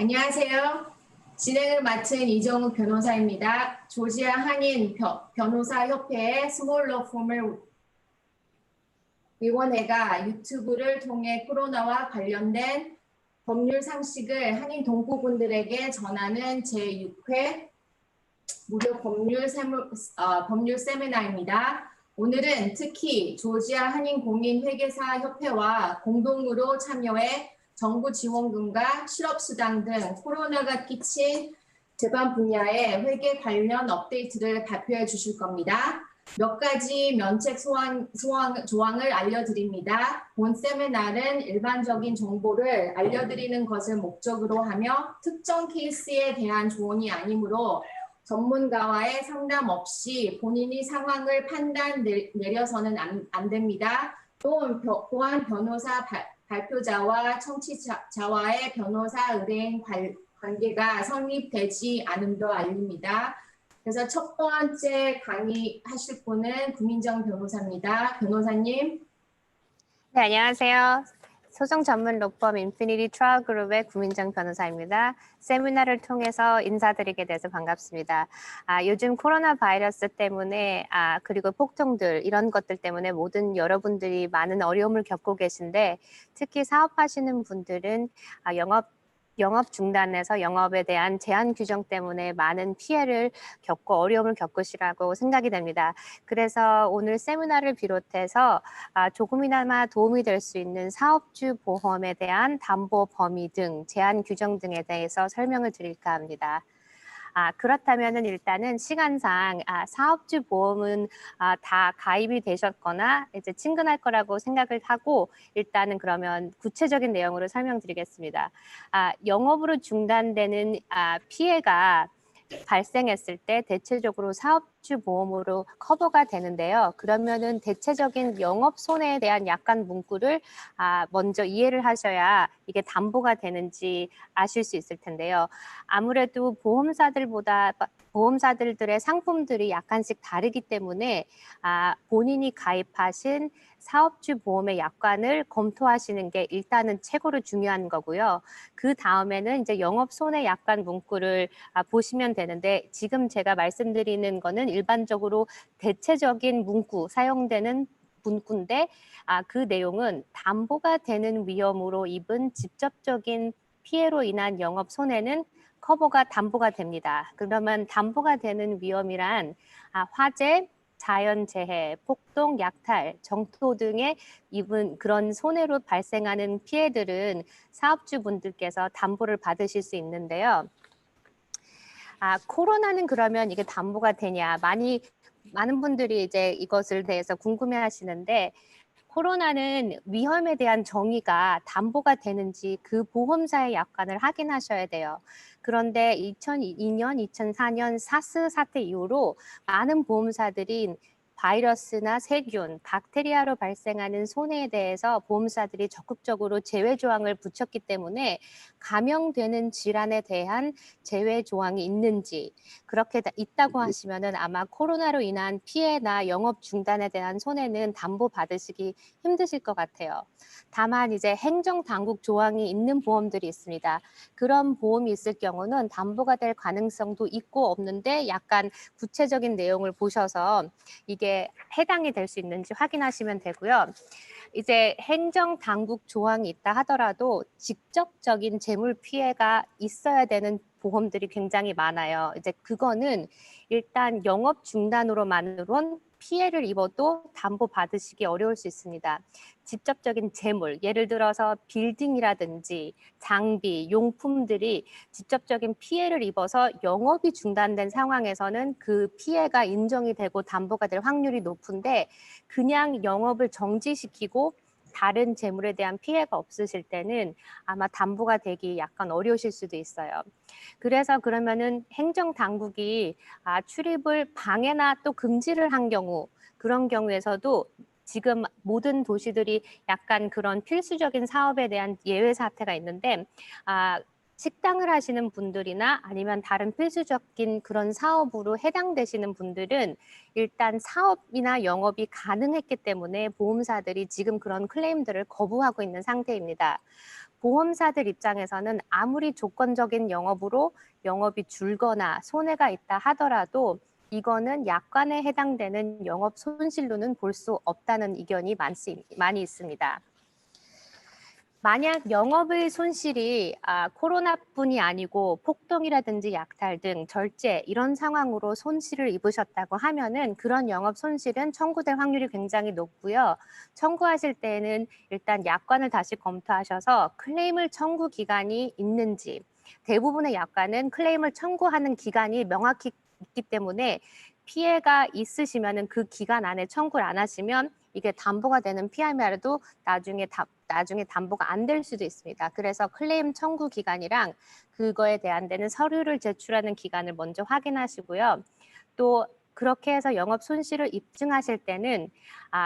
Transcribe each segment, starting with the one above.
안녕하세요. 진행을 맡은 이정우 변호사입니다. 조지아 한인 변호사협회의 스몰러폼을 위원회가 유튜브를 통해 코로나와 관련된 법률 상식을 한인 동포분들에게 전하는 제6회 무료 법률 세미나입니다. 오늘은 특히 조지아 한인공인회계사협회와 공동으로 참여해 정부 지원금과 실업수당 등 코로나가 끼친 재반 분야의 회계 관련 업데이트를 발표해 주실 겁니다. 몇 가지 면책 조항을 알려드립니다. 본 세미나는 일반적인 정보를 알려드리는 것을 목적으로 하며 특정 케이스에 대한 조언이 아니므로 전문가와의 상담 없이 본인이 상황을 내려서는 안 됩니다. 또한 변호사 발표자와 청취자와의 변호사 의뢰인 관계가 성립되지 않음도 알립니다. 그래서 첫 번째 강의하실 분은 구민정 변호사입니다. 변호사님. 네, 안녕하세요. 소송 전문 로펌 인피니티 트라이얼 그룹의 구민정 변호사입니다. 세미나를 통해서 인사드리게 돼서 반갑습니다. 요즘 코로나 바이러스 때문에 그리고 폭동들 이런 것들 때문에 모든 여러분들이 많은 어려움을 겪고 계신데 특히 사업하시는 분들은 영업 중단에서 영업에 대한 제한 규정 때문에 많은 피해를 겪고 어려움을 겪으시라고 생각이 됩니다. 그래서 오늘 세미나를 비롯해서 조금이나마 도움이 될 수 있는 사업주 보험에 대한 담보 범위 등 제한 규정 등에 대해서 설명을 드릴까 합니다. 그렇다면은 일단은 시간상 사업주 보험은 다 가입이 되셨거나 이제 친근할 거라고 생각을 하고 일단은 그러면 구체적인 내용으로 설명드리겠습니다. 영업으로 중단되는 피해가 발생했을 때 대체적으로 사업주 보험으로 커버가 되는데요. 그러면은 대체적인 영업 손해에 대한 약관 문구를 먼저 이해를 하셔야 이게 담보가 되는지 아실 수 있을 텐데요. 아무래도 보험사들의 상품들이 약간씩 다르기 때문에 본인이 가입하신 사업주 보험의 약관을 검토하시는 게 일단은 최고로 중요한 거고요. 그 다음에는 이제 영업 손해 약관 문구를 보시면 되는데 지금 제가 말씀드리는 거는 일반적으로 대체적인 문구 사용되는 문구인데 그 내용은 담보가 되는 위험으로 입은 직접적인 피해로 인한 영업 손해는 커버가 담보가 됩니다. 그러면 담보가 되는 위험이란 화재, 자연재해, 폭동, 약탈, 정토 등의 입은 그런 손해로 발생하는 피해들은 사업주분들께서 담보를 받으실 수 있는데요. 코로나는 그러면 이게 담보가 되냐? 많은 분들이 이제 이것을 대해서 궁금해 하시는데 코로나는 위험에 대한 정의가 담보가 되는지 그 보험사의 약관을 확인하셔야 돼요. 그런데 2002년, 2004년 사스 사태 이후로 많은 보험사들이 바이러스나 세균, 박테리아로 발생하는 손해에 대해서 보험사들이 적극적으로 제외 조항을 붙였기 때문에 감염되는 질환에 대한 제외 조항이 있는지 그렇게 있다고 하시면은 아마 코로나로 인한 피해나 영업 중단에 대한 손해는 담보 받으시기 힘드실 것 같아요. 다만 이제 행정당국 조항이 있는 보험들이 있습니다. 그런 보험이 있을 경우는 담보가 될 가능성도 있고 없는데 약간 구체적인 내용을 보셔서 이게 해당이 될 수 있는지 확인하시면 되고요. 이제 행정당국 조항이 있다 하더라도 직접적인 재물 피해가 있어야 되는 보험들이 굉장히 많아요. 이제 그거는 일단 영업 중단으로만으론 피해를 입어도 담보 받으시기 어려울 수 있습니다. 직접적인 재물, 예를 들어서 빌딩이라든지 장비, 용품들이 직접적인 피해를 입어서 영업이 중단된 상황에서는 그 피해가 인정이 되고 담보가 될 확률이 높은데 그냥 영업을 정지시키고 다른 재물에 대한 피해가 없으실 때는 아마 담보가 되기 약간 어려우실 수도 있어요. 그래서 그러면은 행정당국이 출입을 방해나 또 금지를 한 경우 그런 경우에서도 지금 모든 도시들이 약간 그런 필수적인 사업에 대한 예외 사태가 있는데 식당을 하시는 분들이나 아니면 다른 필수적인 그런 사업으로 해당되시는 분들은 일단 사업이나 영업이 가능했기 때문에 보험사들이 지금 그런 클레임들을 거부하고 있는 상태입니다. 보험사들 입장에서는 아무리 조건적인 영업으로 영업이 줄거나 손해가 있다 하더라도 이거는 약관에 해당되는 영업 손실로는 볼 수 없다는 의견이 많이 있습니다. 만약 영업의 손실이 코로나뿐이 아니고 폭동이라든지 약탈 등 절제 이런 상황으로 손실을 입으셨다고 하면은 그런 영업 손실은 청구될 확률이 굉장히 높고요. 청구하실 때는 일단 약관을 다시 검토하셔서 클레임을 청구 기간이 있는지, 대부분의 약관은 클레임을 청구하는 기간이 명확히 있기 때문에 피해가 있으시면은 그 기간 안에 청구를 안 하시면 이게 담보가 되는 피하면도 나중에 담보가 안 될 수도 있습니다. 그래서 클레임 청구 기간이랑 그거에 대한 데는 서류를 제출하는 기간을 먼저 확인하시고요. 또 그렇게 해서 영업 손실을 입증하실 때는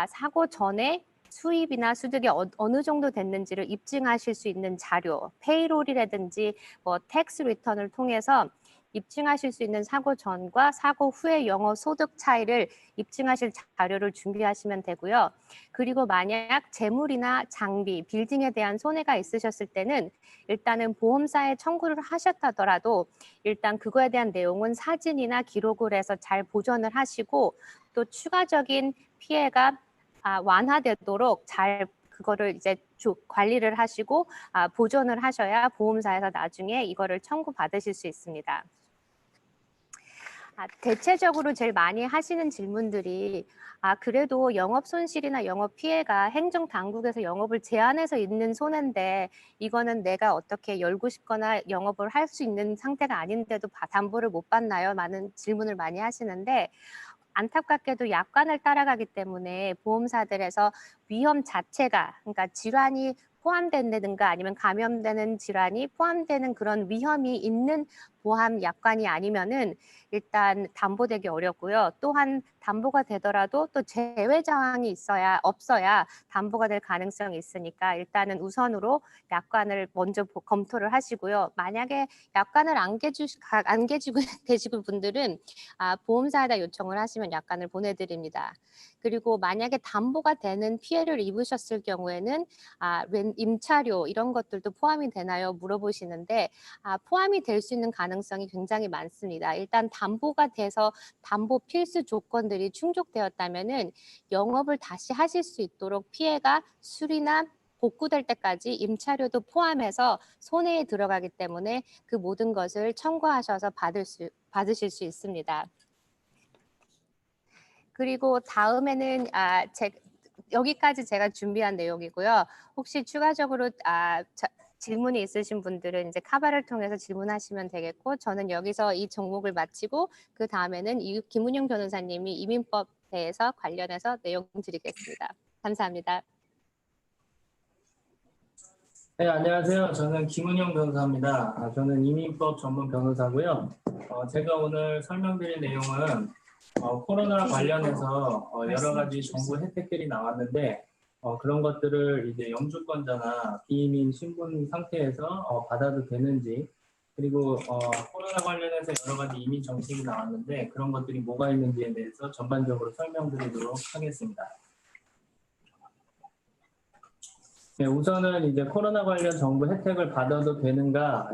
사고 전에 수입이나 수득이 어느 정도 됐는지를 입증하실 수 있는 자료, 페이롤이라든지 뭐 텍스 리턴을 통해서 입증하실 수 있는 사고 전과 사고 후의 영업 소득 차이를 입증하실 자료를 준비하시면 되고요. 그리고 만약 재물이나 장비, 빌딩에 대한 손해가 있으셨을 때는 일단은 보험사에 청구를 하셨다더라도 일단 그거에 대한 내용은 사진이나 기록을 해서 잘 보존을 하시고 또 추가적인 피해가 완화되도록 잘 그거를 이제 관리를 하시고 보존을 하셔야 보험사에서 나중에 이거를 청구받으실 수 있습니다. 대체적으로 제일 많이 하시는 질문들이 그래도 영업 손실이나 영업 피해가 행정 당국에서 영업을 제한해서 있는 손해인데 이거는 내가 어떻게 열고 싶거나 영업을 할 수 있는 상태가 아닌데도 담보를 못 받나요? 많은 질문을 많이 하시는데 안타깝게도 약관을 따라가기 때문에 보험사들에서 위험 자체가 그러니까 질환이 포함된다든가 아니면 감염되는 질환이 포함되는 그런 위험이 있는 보험 약관이 아니면은 일단 담보되기 어렵고요. 또한 담보가 되더라도 또 제외 사항이 없어야 담보가 될 가능성이 있으니까 일단은 우선으로 약관을 먼저 검토를 하시고요. 만약에 약관을 안 계시고 계시고 분들은 보험사에다 요청을 하시면 약관을 보내드립니다. 그리고 만약에 담보가 되는 피해를 입으셨을 경우에는 임차료 이런 것들도 포함이 되나요? 물어보시는데 포함이 될 수 있는 가능성이 굉장히 많습니다. 일단 담보가 돼서 담보 필수 조건들이 충족되었다면은 영업을 다시 하실 수 있도록 피해가 수리나 복구될 때까지 임차료도 포함해서 손해에 들어가기 때문에 그 모든 것을 청구하셔서 받으실 수 있습니다. 그리고 다음에는 여기까지 제가 준비한 내용이고요. 혹시 추가적으로 질문이 있으신 분들은 이제 카바를 통해서 질문하시면 되겠고 저는 여기서 이 종목을 마치고 그 다음에는 김은영 변호사님이 이민법 대해서 관련해서 내용 드리겠습니다. 감사합니다. 네, 안녕하세요. 저는 김은영 변호사입니다. 저는 이민법 전문 변호사고요. 제가 오늘 설명드릴 내용은 코로나 관련해서 여러 가지 정부 혜택들이 나왔는데 그런 것들을 이제 영주권자나 비이민 신분 상태에서 받아도 되는지 그리고 코로나 관련해서 여러 가지 이민 정책이 나왔는데 그런 것들이 뭐가 있는지에 대해서 전반적으로 설명드리도록 하겠습니다. 네, 우선은 이제 코로나 관련 정부 혜택을 받아도 되는가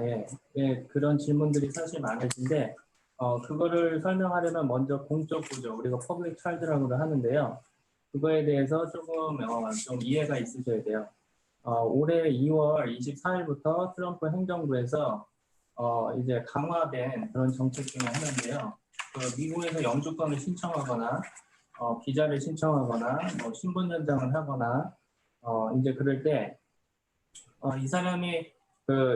그런 질문들이 사실 많으신데 그거를 설명하려면 먼저 공적 구조 우리가 퍼블릭 찰드라고도 하는데요. 그거에 대해서 조금 좀 이해가 있으셔야 돼요. 올해 2월 24일부터 트럼프 행정부에서 이제 강화된 그런 정책 중에 하나인데요. 미국에서 영주권을 신청하거나 비자를 신청하거나 신분 연장을 하거나 이제 그럴 때 이 사람이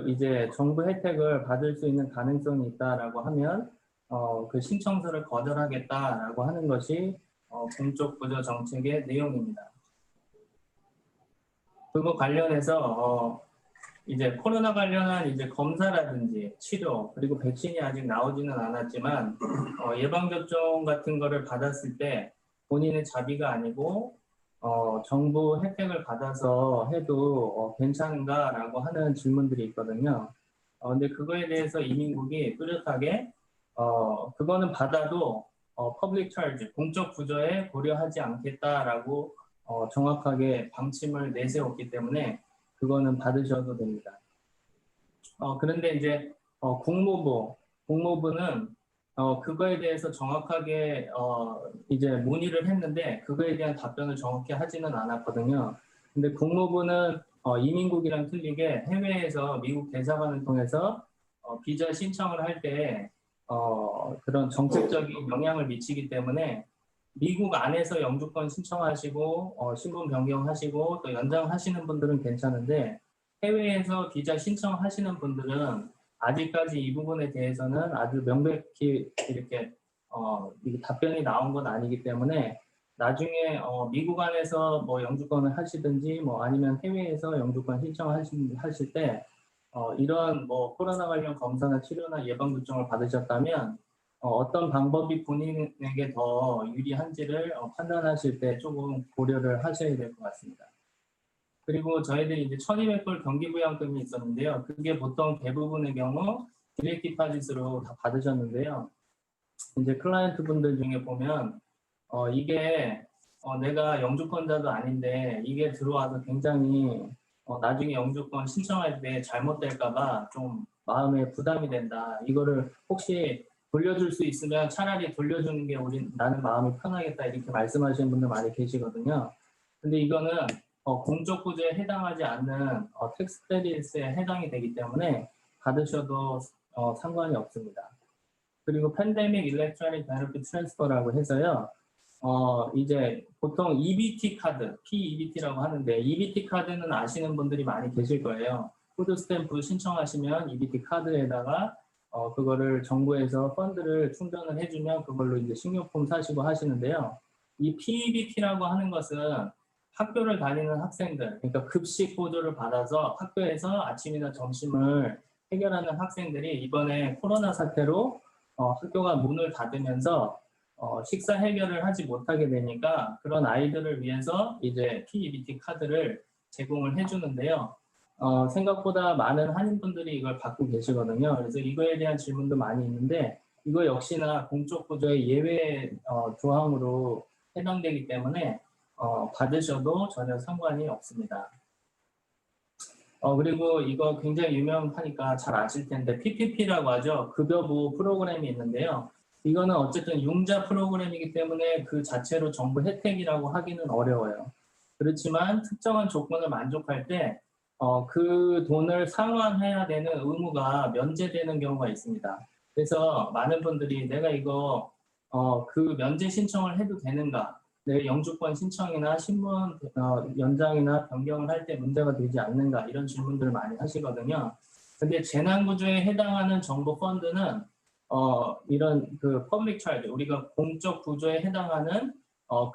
이제 정부 혜택을 받을 수 있는 가능성이 있다라고 하면 그 신청서를 거절하겠다라고 하는 것이 공적 부조 정책의 내용입니다. 그거 관련해서 이제 코로나 관련한 이제 검사라든지 치료 그리고 백신이 아직 나오지는 않았지만 예방접종 같은 거를 받았을 때 본인의 자비가 아니고 정부 혜택을 받아서 해도 괜찮은가라고 하는 질문들이 있거든요. 근데 그거에 대해서 이민국이 뚜렷하게 그거는 받아도 퍼블릭 차지, 공적 부조에 고려하지 않겠다라고 정확하게 방침을 내세웠기 때문에 그거는 받으셔도 됩니다. 그런데 이제 국무부는 그거에 대해서 정확하게 이제 문의를 했는데 그거에 대한 답변을 정확히 하지는 않았거든요. 근데 국무부는 이민국이랑 틀리게 해외에서 미국 대사관을 통해서 비자 신청을 할 때 그런 정책적인 영향을 미치기 때문에 미국 안에서 영주권 신청하시고 신분 변경하시고 또 연장하시는 분들은 괜찮은데 해외에서 비자 신청하시는 분들은 아직까지 이 부분에 대해서는 아주 명백히 이렇게 이게 답변이 나온 건 아니기 때문에 나중에 미국 안에서 뭐 영주권을 하시든지 뭐 아니면 해외에서 영주권 신청하실 때 이런 뭐 코로나 관련 검사나 치료나 예방 조정을 받으셨다면 어떤 방법이 본인에게 더 유리한지를 판단하실 때 조금 고려를 하셔야 될 것 같습니다. 그리고 저희들이 이제 1,200불 경기부양금이 있었는데요. 그게 보통 대부분의 경우 디렉트 디파짓으로 다 받으셨는데요. 이제 클라이언트 분들 중에 보면 이게 내가 영주권자도 아닌데 이게 들어와서 굉장히 나중에 영주권 신청할 때 잘못될까봐 좀 마음에 부담이 된다. 이거를 혹시 돌려줄 수 있으면 차라리 돌려주는 게 나는 마음이 편하겠다 이렇게 말씀하시는 분들 많이 계시거든요. 근데 이거는 공적 부조에 해당하지 않는 텍스 크레딧에 해당이 되기 때문에 받으셔도 상관이 없습니다. 그리고 팬데믹 일렉트로닉 베네핏 트랜스퍼라고 해서요. 이제 보통 EBT 카드, PEBT라고 하는데 EBT 카드는 아시는 분들이 많이 계실 거예요. 푸드 스탬프 신청하시면 EBT 카드에다가 그거를 정부에서 펀드를 충전을 해주면 그걸로 이제 식료품 사시고 하시는데요. 이 PEBT라고 하는 것은 학교를 다니는 학생들, 그러니까 급식 보조를 받아서 학교에서 아침이나 점심을 해결하는 학생들이 이번에 코로나 사태로 학교가 문을 닫으면서 식사 해결을 하지 못하게 되니까 그런 아이들을 위해서 이제 PEBT 카드를 제공을 해주는데요. 생각보다 많은 한인분들이 이걸 받고 계시거든요. 그래서 이거에 대한 질문도 많이 있는데 이거 역시나 공적 보조의 예외 조항으로 해당되기 때문에 받으셔도 전혀 상관이 없습니다. 그리고 이거 굉장히 유명하니까 잘 아실 텐데 PPP라고 하죠. 급여보호 프로그램이 있는데요. 이거는 어쨌든 융자 프로그램이기 때문에 그 자체로 정부 혜택이라고 하기는 어려워요. 그렇지만 특정한 조건을 만족할 때 그 돈을 상환해야 되는 의무가 면제되는 경우가 있습니다. 그래서 많은 분들이 내가 이거 그 면제 신청을 해도 되는가? 내 영주권 신청이나 신분 연장이나 변경을 할 때 문제가 되지 않는가? 이런 질문들을 많이 하시거든요. 근데 재난구조에 해당하는 정부 펀드는 이런 그 퍼블릭 차지, 우리가 공적 구조에 해당하는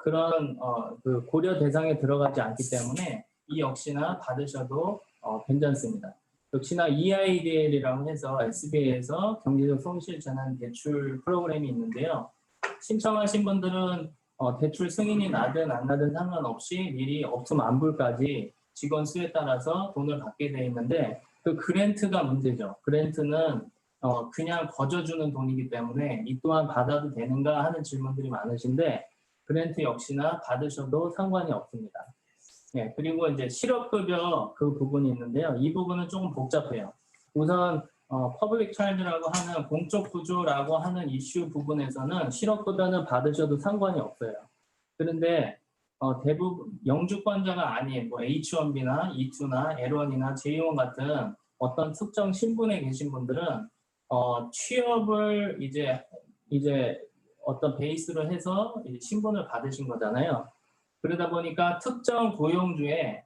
그런 그 고려 대상에 들어가지 않기 때문에 이 역시나 받으셔도 괜찮습니다. 역시나 EIDL이라고 해서 SBA에서 경제적 손실 재난 대출 프로그램이 있는데요. 신청하신 분들은 대출 승인이 나든 안 나든 상관없이 미리 업투 만불까지 직원 수에 따라서 돈을 받게 돼 있는데 그 그랜트가 문제죠. 그랜트는 그냥 거저주는 돈이기 때문에 이 또한 받아도 되는가 하는 질문들이 많으신데 그랜트 역시나 받으셔도 상관이 없습니다. 예, 그리고 이제 실업급여 그 부분이 있는데요. 이 부분은 조금 복잡해요. 우선 퍼블릭 차일드라고 하는 공적 구조라고 하는 이슈 부분에서는 실업급여는 받으셔도 상관이 없어요. 그런데 대부분 영주권자가 아닌 뭐 H1B나 E2나 L1이나 J1 같은 어떤 특정 신분에 계신 분들은 취업을 이제 어떤 베이스로 해서 신분을 받으신 거잖아요. 그러다 보니까 특정 고용주에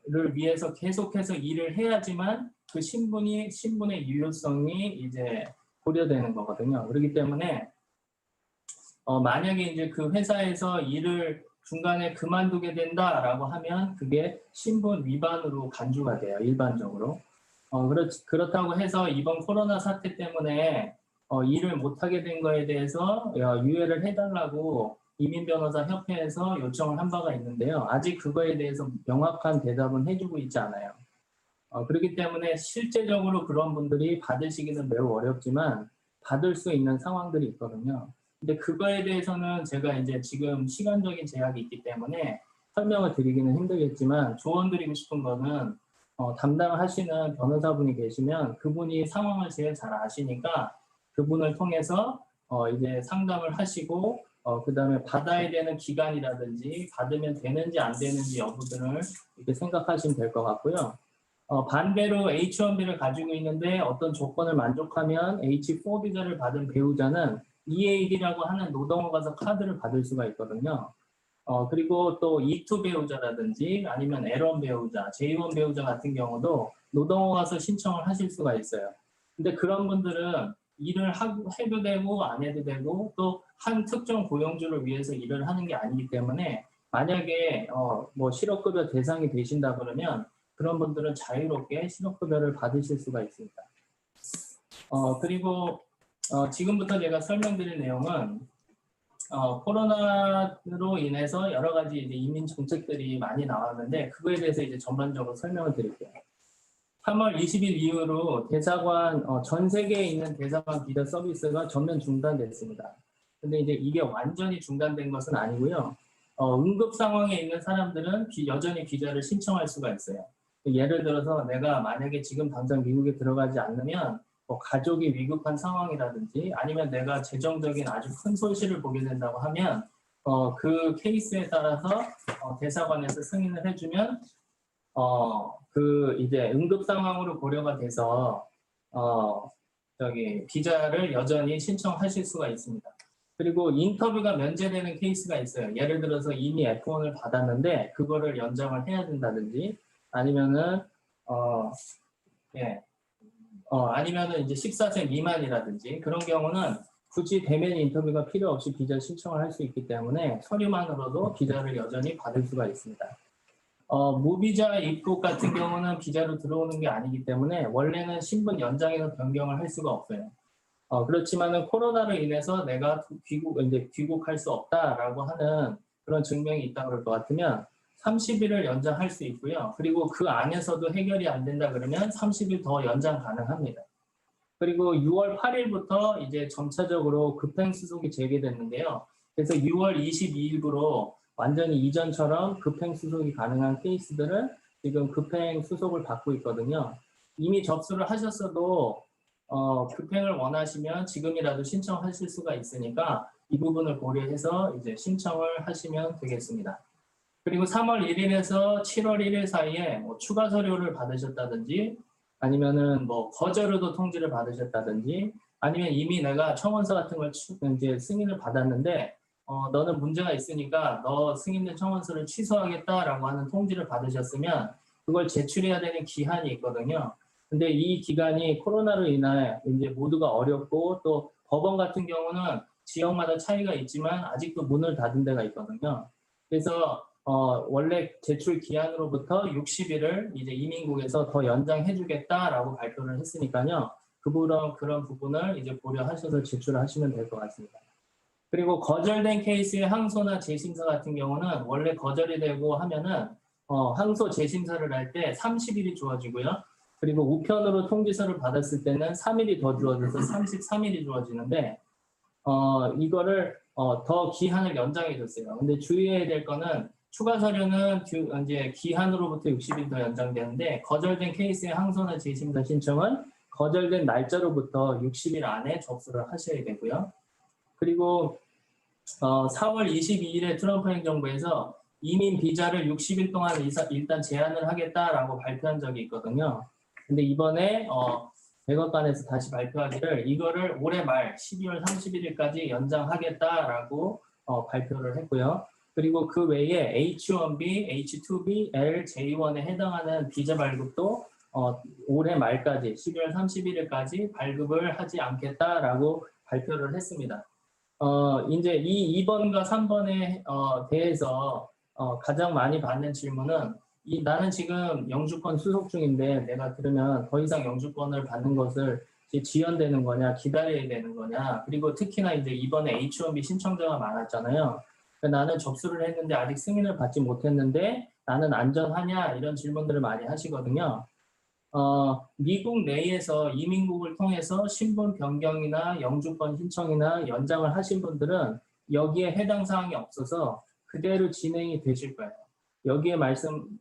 를 위해서 계속해서 일을 해야지만 그 신분의 유효성이 이제 고려되는 거거든요. 그렇기 때문에 만약에 이제 그 회사에서 일을 중간에 그만두게 된다라고 하면 그게 신분 위반으로 간주가 돼요. 일반적으로. 그렇다고 해서 이번 코로나 사태 때문에 일을 못하게 된 거에 대해서 유예를 해달라고 이민변호사협회에서 요청을 한 바가 있는데요. 아직 그거에 대해서 명확한 대답은 해주고 있지 않아요. 그렇기 때문에 실제적으로 그런 분들이 받으시기는 매우 어렵지만 받을 수 있는 상황들이 있거든요. 근데 그거에 대해서는 제가 이제 지금 시간적인 제약이 있기 때문에 설명을 드리기는 힘들겠지만 조언 드리고 싶은 거는 담당하시는 변호사분이 계시면 그분이 상황을 제일 잘 아시니까 그분을 통해서 이제 상담을 하시고 그다음에 받아야 되는 기간이라든지 받으면 되는지 안 되는지 여부들을 이렇게 생각하시면 될 것 같고요. 반대로 H1B를 가지고 있는데 어떤 조건을 만족하면 H4 비자를 받은 배우자는 EAD라고 하는 노동을 가서 카드를 받을 수가 있거든요. 그리고 또 E2 배우자라든지 아니면 L1 배우자, J1 배우자 같은 경우도 노동호 가서 신청을 하실 수가 있어요. 근데 그런 분들은 일을 해도 되고 안 해도 되고 또 한 특정 고용주를 위해서 일을 하는 게 아니기 때문에 만약에 뭐 실업급여 대상이 되신다 그러면 그런 분들은 자유롭게 실업급여를 받으실 수가 있습니다. 그리고 지금부터 제가 설명드릴 내용은 코로나로 인해서 여러 가지 이제 이민 정책들이 많이 나왔는데 그거에 대해서 이제 전반적으로 설명을 드릴게요. 3월 20일 이후로 대사관 전 세계에 있는 대사관 비자 서비스가 전면 중단됐습니다. 근데 이제 이게 완전히 중단된 것은 아니고요. 응급 상황에 있는 사람들은 여전히 비자를 신청할 수가 있어요. 예를 들어서 내가 만약에 지금 당장 미국에 들어가지 않으면 뭐 가족이 위급한 상황이라든지 아니면 내가 재정적인 아주 큰 손실을 보게 된다고 하면 그 케이스에 따라서 대사관에서 승인을 해주면 그 이제 응급 상황으로 고려가 돼서 비자를 여전히 신청하실 수가 있습니다. 그리고 인터뷰가 면제되는 케이스가 있어요. 예를 들어서 이미 F1을 받았는데 그거를 연장을 해야 된다든지 아니면은 아니면은 이제 14세 미만이라든지 그런 경우는 굳이 대면 인터뷰가 필요 없이 비자 신청을 할 수 있기 때문에 서류만으로도 비자를 여전히 받을 수가 있습니다. 무비자 입국 같은 경우는 비자로 들어오는 게 아니기 때문에 원래는 신분 연장에서 변경을 할 수가 없어요. 그렇지만은 코로나로 인해서 내가 귀국할 수 없다라고 하는 그런 증명이 있다 그럴 것 같으면 30일을 연장할 수 있고요. 그리고 그 안에서도 해결이 안 된다 그러면 30일 더 연장 가능합니다. 그리고 6월 8일부터 이제 점차적으로 급행 수속이 재개됐는데요. 그래서 6월 22일부로 완전히 이전처럼 급행 수속이 가능한 케이스들은 지금 급행 수속을 받고 있거든요. 이미 접수를 하셨어도 급행을 원하시면 지금이라도 신청하실 수가 있으니까 이 부분을 고려해서 이제 신청을 하시면 되겠습니다. 그리고 3월 1일에서 7월 1일 사이에 뭐 추가 서류를 받으셨다든지 아니면은 뭐 거절로도 통지를 받으셨다든지 아니면 이미 내가 청원서 같은 걸 이제 승인을 받았는데 너는 문제가 있으니까 너 승인된 청원서를 취소하겠다라고 하는 통지를 받으셨으면 그걸 제출해야 되는 기한이 있거든요. 근데 이 기간이 코로나로 인해 이제 모두가 어렵고 또 법원 같은 경우는 지역마다 차이가 있지만 아직도 문을 닫은 데가 있거든요. 그래서 원래 제출 기한으로부터 60일을 이제 이민국에서 더 연장해주겠다라고 발표를 했으니까요. 그런 부분을 이제 고려하셔서 제출하시면 될 것 같습니다. 그리고 거절된 케이스의 항소나 재심사 같은 경우는 원래 거절이 되고 하면은 항소 재심사를 할 때 30일이 주어지고요. 그리고 우편으로 통지서를 받았을 때는 3일이 더 주어져서 33일이 주어지는데 이거를 더 기한을 연장해 줬어요. 근데 주의해야 될 거는 추가 서류는 이제 기한으로부터 60일 더 연장되는데 거절된 케이스의 항소나 재심사 신청은 거절된 날짜로부터 60일 안에 접수를 하셔야 되고요. 그리고 4월 22일에 트럼프 행정부에서 이민 비자를 60일 동안 일단 제한을 하겠다라고 발표한 적이 있거든요. 근데 이번에 백악관에서 다시 발표하기를 이거를 올해 말 12월 31일까지 연장하겠다라고 발표를 했고요. 그리고 그 외에 H1B, H2B, L, J1에 해당하는 비자 발급도 올해 말까지 12월 31일까지 발급을 하지 않겠다라고 발표를 했습니다. 이제 이 2번과 3번에 대해서 가장 많이 받는 질문은 나는 지금 영주권 수속 중인데 내가 그러면 더 이상 영주권을 받는 것을 지연되는 거냐 기다려야 되는 거냐 그리고 특히나 이제 이번에 H1B 신청자가 많았잖아요. 나는 접수를 했는데 아직 승인을 받지 못했는데 나는 안전하냐 이런 질문들을 많이 하시거든요. 미국 내에서 이민국을 통해서 신분 변경이나 영주권 신청이나 연장을 하신 분들은 여기에 해당 사항이 없어서 그대로 진행이 되실 거예요. 여기에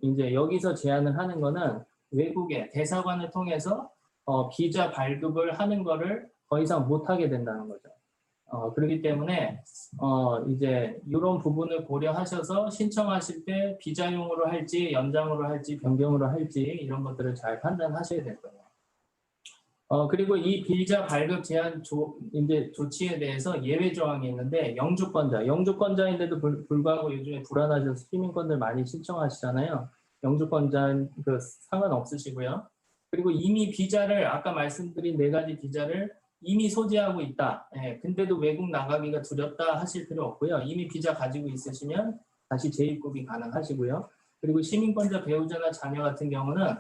이제 여기서 제안을 하는 거는 외국의 대사관을 통해서 비자 발급을 하는 거를 더 이상 못 하게 된다는 거죠. 그렇기 때문에 이제 이런 부분을 고려하셔서 신청하실 때 비자용으로 할지 연장으로 할지 변경으로 할지 이런 것들을 잘 판단하셔야 될 거예요. 그리고 이 비자 발급 제한 이제 조치에 대해서 예외 조항이 있는데 영주권자인데도 불구하고 요즘에 불안하셔서 시민권들 많이 신청하시잖아요. 영주권자는 그 상관없으시고요. 그리고 이미 비자를 아까 말씀드린 4가지 비자를 이미 소지하고 있다. 근데도 외국 나가기가 두렵다 하실 필요 없고요. 이미 비자 가지고 있으시면 다시 재입국이 가능하시고요. 그리고 시민권자 배우자나 자녀 같은 경우는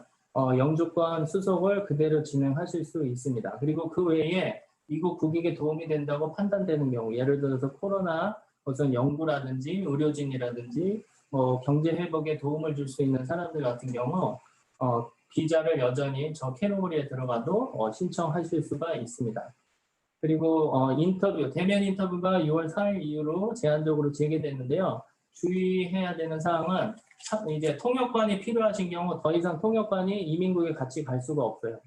영주권 수속을 그대로 진행하실 수 있습니다. 그리고 그 외에 미국 국익에 도움이 된다고 판단되는 경우, 예를 들어서 코로나 우선 연구라든지 의료진이라든지 경제 회복에 도움을 줄 수 있는 사람들 같은 경우 비자를 여전히 저 캐테고리에 들어가도 신청하실 수가 있습니다. 그리고 대면 인터뷰가 6월 4일 이후로 제한적으로 재개됐는데요. 주의해야 되는 사항은 이제 통역관이 필요하신 경우 더 이상 통역관이 이민국에 같이 갈 수가 없어요.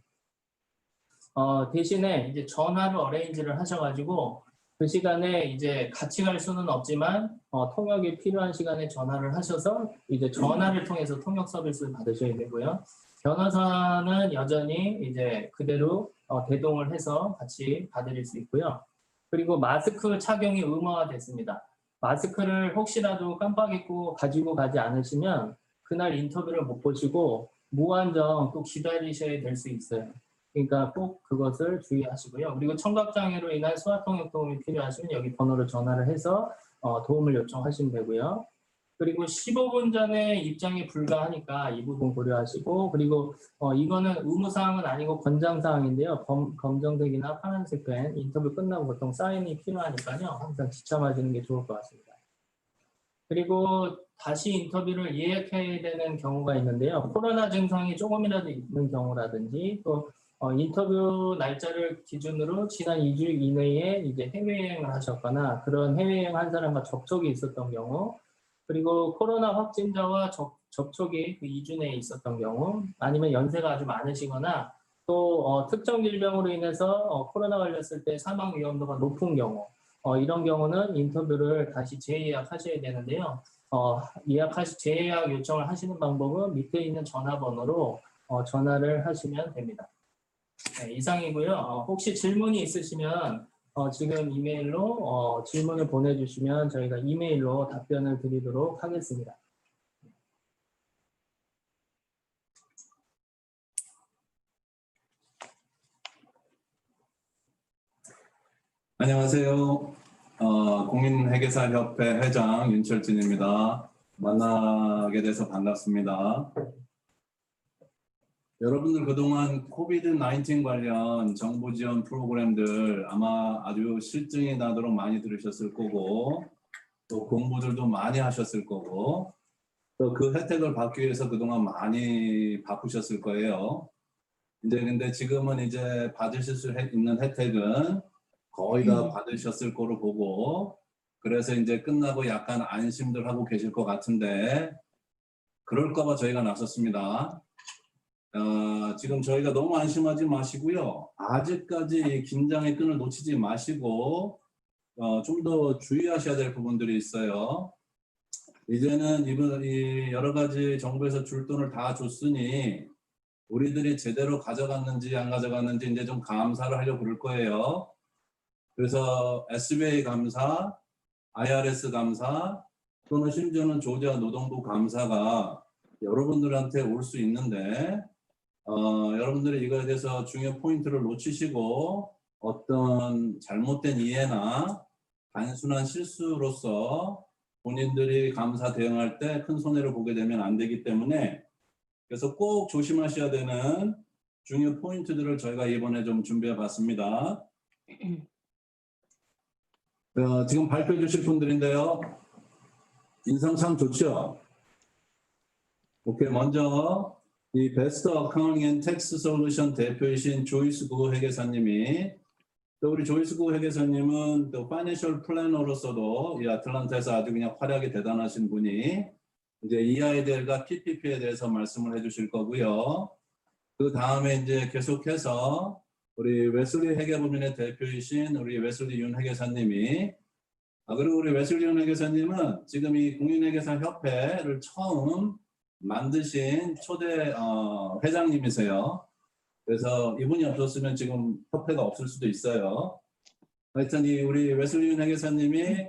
대신에 이제 전화로 어레인지를 하셔가지고 그 시간에 이제 같이 갈 수는 없지만 통역이 필요한 시간에 전화를 하셔서 이제 전화를 통해서 통역 서비스를 받으셔야 되고요. 변호사는 여전히 이제 그대로 대동을 해서 같이 받으실 수 있고요. 그리고 마스크 착용이 의무화됐습니다. 마스크를 혹시라도 깜빡 잊고 가지고 가지 않으시면 그날 인터뷰를 못 보시고 무한정 또 기다리셔야 될 수 있어요. 그러니까 꼭 그것을 주의하시고요. 그리고 청각장애로 인한 수화통역 도움이 필요하시면 여기 번호로 전화를 해서 도움을 요청하시면 되고요. 그리고 15분 전에 입장이 불가하니까 이 부분 고려하시고, 그리고 이거는 의무사항은 아니고 권장사항인데요. 검정색이나 파란색 펜, 인터뷰 끝나고 보통 사인이 필요하니까요. 항상 지참하시는 게 좋을 것 같습니다. 그리고 다시 인터뷰를 예약해야 되는 경우가 있는데요. 코로나 증상이 조금이라도 있는 경우라든지 또 인터뷰 날짜를 기준으로 지난 2주 이내에 이제 해외여행을 하셨거나 그런 해외여행 한 사람과 접촉이 있었던 경우, 그리고 코로나 확진자와 접촉이 그 2주 내에 있었던 경우, 아니면 연세가 아주 많으시거나 또 특정 질병으로 인해서 코로나 걸렸을 때 사망 위험도가 높은 경우, 이런 경우는 인터뷰를 다시 재예약하셔야 되는데요. 재예약 요청을 하시는 방법은 밑에 있는 전화번호로 전화를 하시면 됩니다. 네, 이상이고요. 혹시 질문이 있으시면 지금 이메일로 질문을 보내주시면 저희가 이메일로 답변을 드리도록 하겠습니다. 안녕하세요. 국민회계사협회 회장 윤철진입니다. 만나게 돼서 반갑습니다. 여러분들 그동안 코비드-19 관련 정부 지원 프로그램들 아마 아주 실증이 나도록 많이 들으셨을 거고, 또 공부들도 많이 하셨을 거고, 또 그 혜택을 받기 위해서 그동안 많이 바쁘셨을 거예요. 근데 지금은 이제 받으실 수 있는 혜택은 거의 다 받으셨을 거로 보고, 그래서 이제 끝나고 약간 안심들 하고 계실 것 같은데, 그럴까 봐 저희가 나섰습니다. 지금 저희가 너무 안심하지 마시고요. 아직까지 긴장의 끈을 놓치지 마시고 좀 더 주의하셔야 될 부분들이 있어요. 이제는 이 여러 가지 정부에서 줄 돈을 다 줬으니 우리들이 제대로 가져갔는지 안 가져갔는지 이제 좀 감사를 하려고 그럴 거예요. 그래서 SBA 감사, IRS 감사, 또는 심지어는 조지아 노동부 감사가 여러분들한테 올 수 있는데 여러분들이 이거에 대해서 중요 포인트를 놓치시고 어떤 잘못된 이해나 단순한 실수로서 본인들이 감사 대응할 때 큰 손해를 보게 되면 안 되기 때문에, 그래서 꼭 조심하셔야 되는 중요 포인트들을 저희가 이번에 좀 준비해 봤습니다. 지금 발표해 주실 분들인데요. 인상 참 좋죠? 오케이, 먼저 이 베스트 어카운팅 앤 텍스 솔루션 대표이신 조이스 구 회계사님이, 또 우리 조이스 구 회계사님은 또 파이낸셜 플래너로서도 이 아틀란타에서 아주 그냥 활약이 대단하신 분이 이제 EIDL과 PPP에 대해서 말씀을 해주실 거고요. 그 다음에 이제 계속해서 우리 웨슬리 회계법인의 대표이신 우리 웨슬리 윤 회계사님이, 그리고 우리 웨슬리 윤 회계사님은 지금 이 공인회계사 협회를 처음 만드신 초대 회장님이세요. 그래서 이분이 없었으면 지금 협회가 없을 수도 있어요. 하여튼 이 우리 웨슬리 윤 회계사님이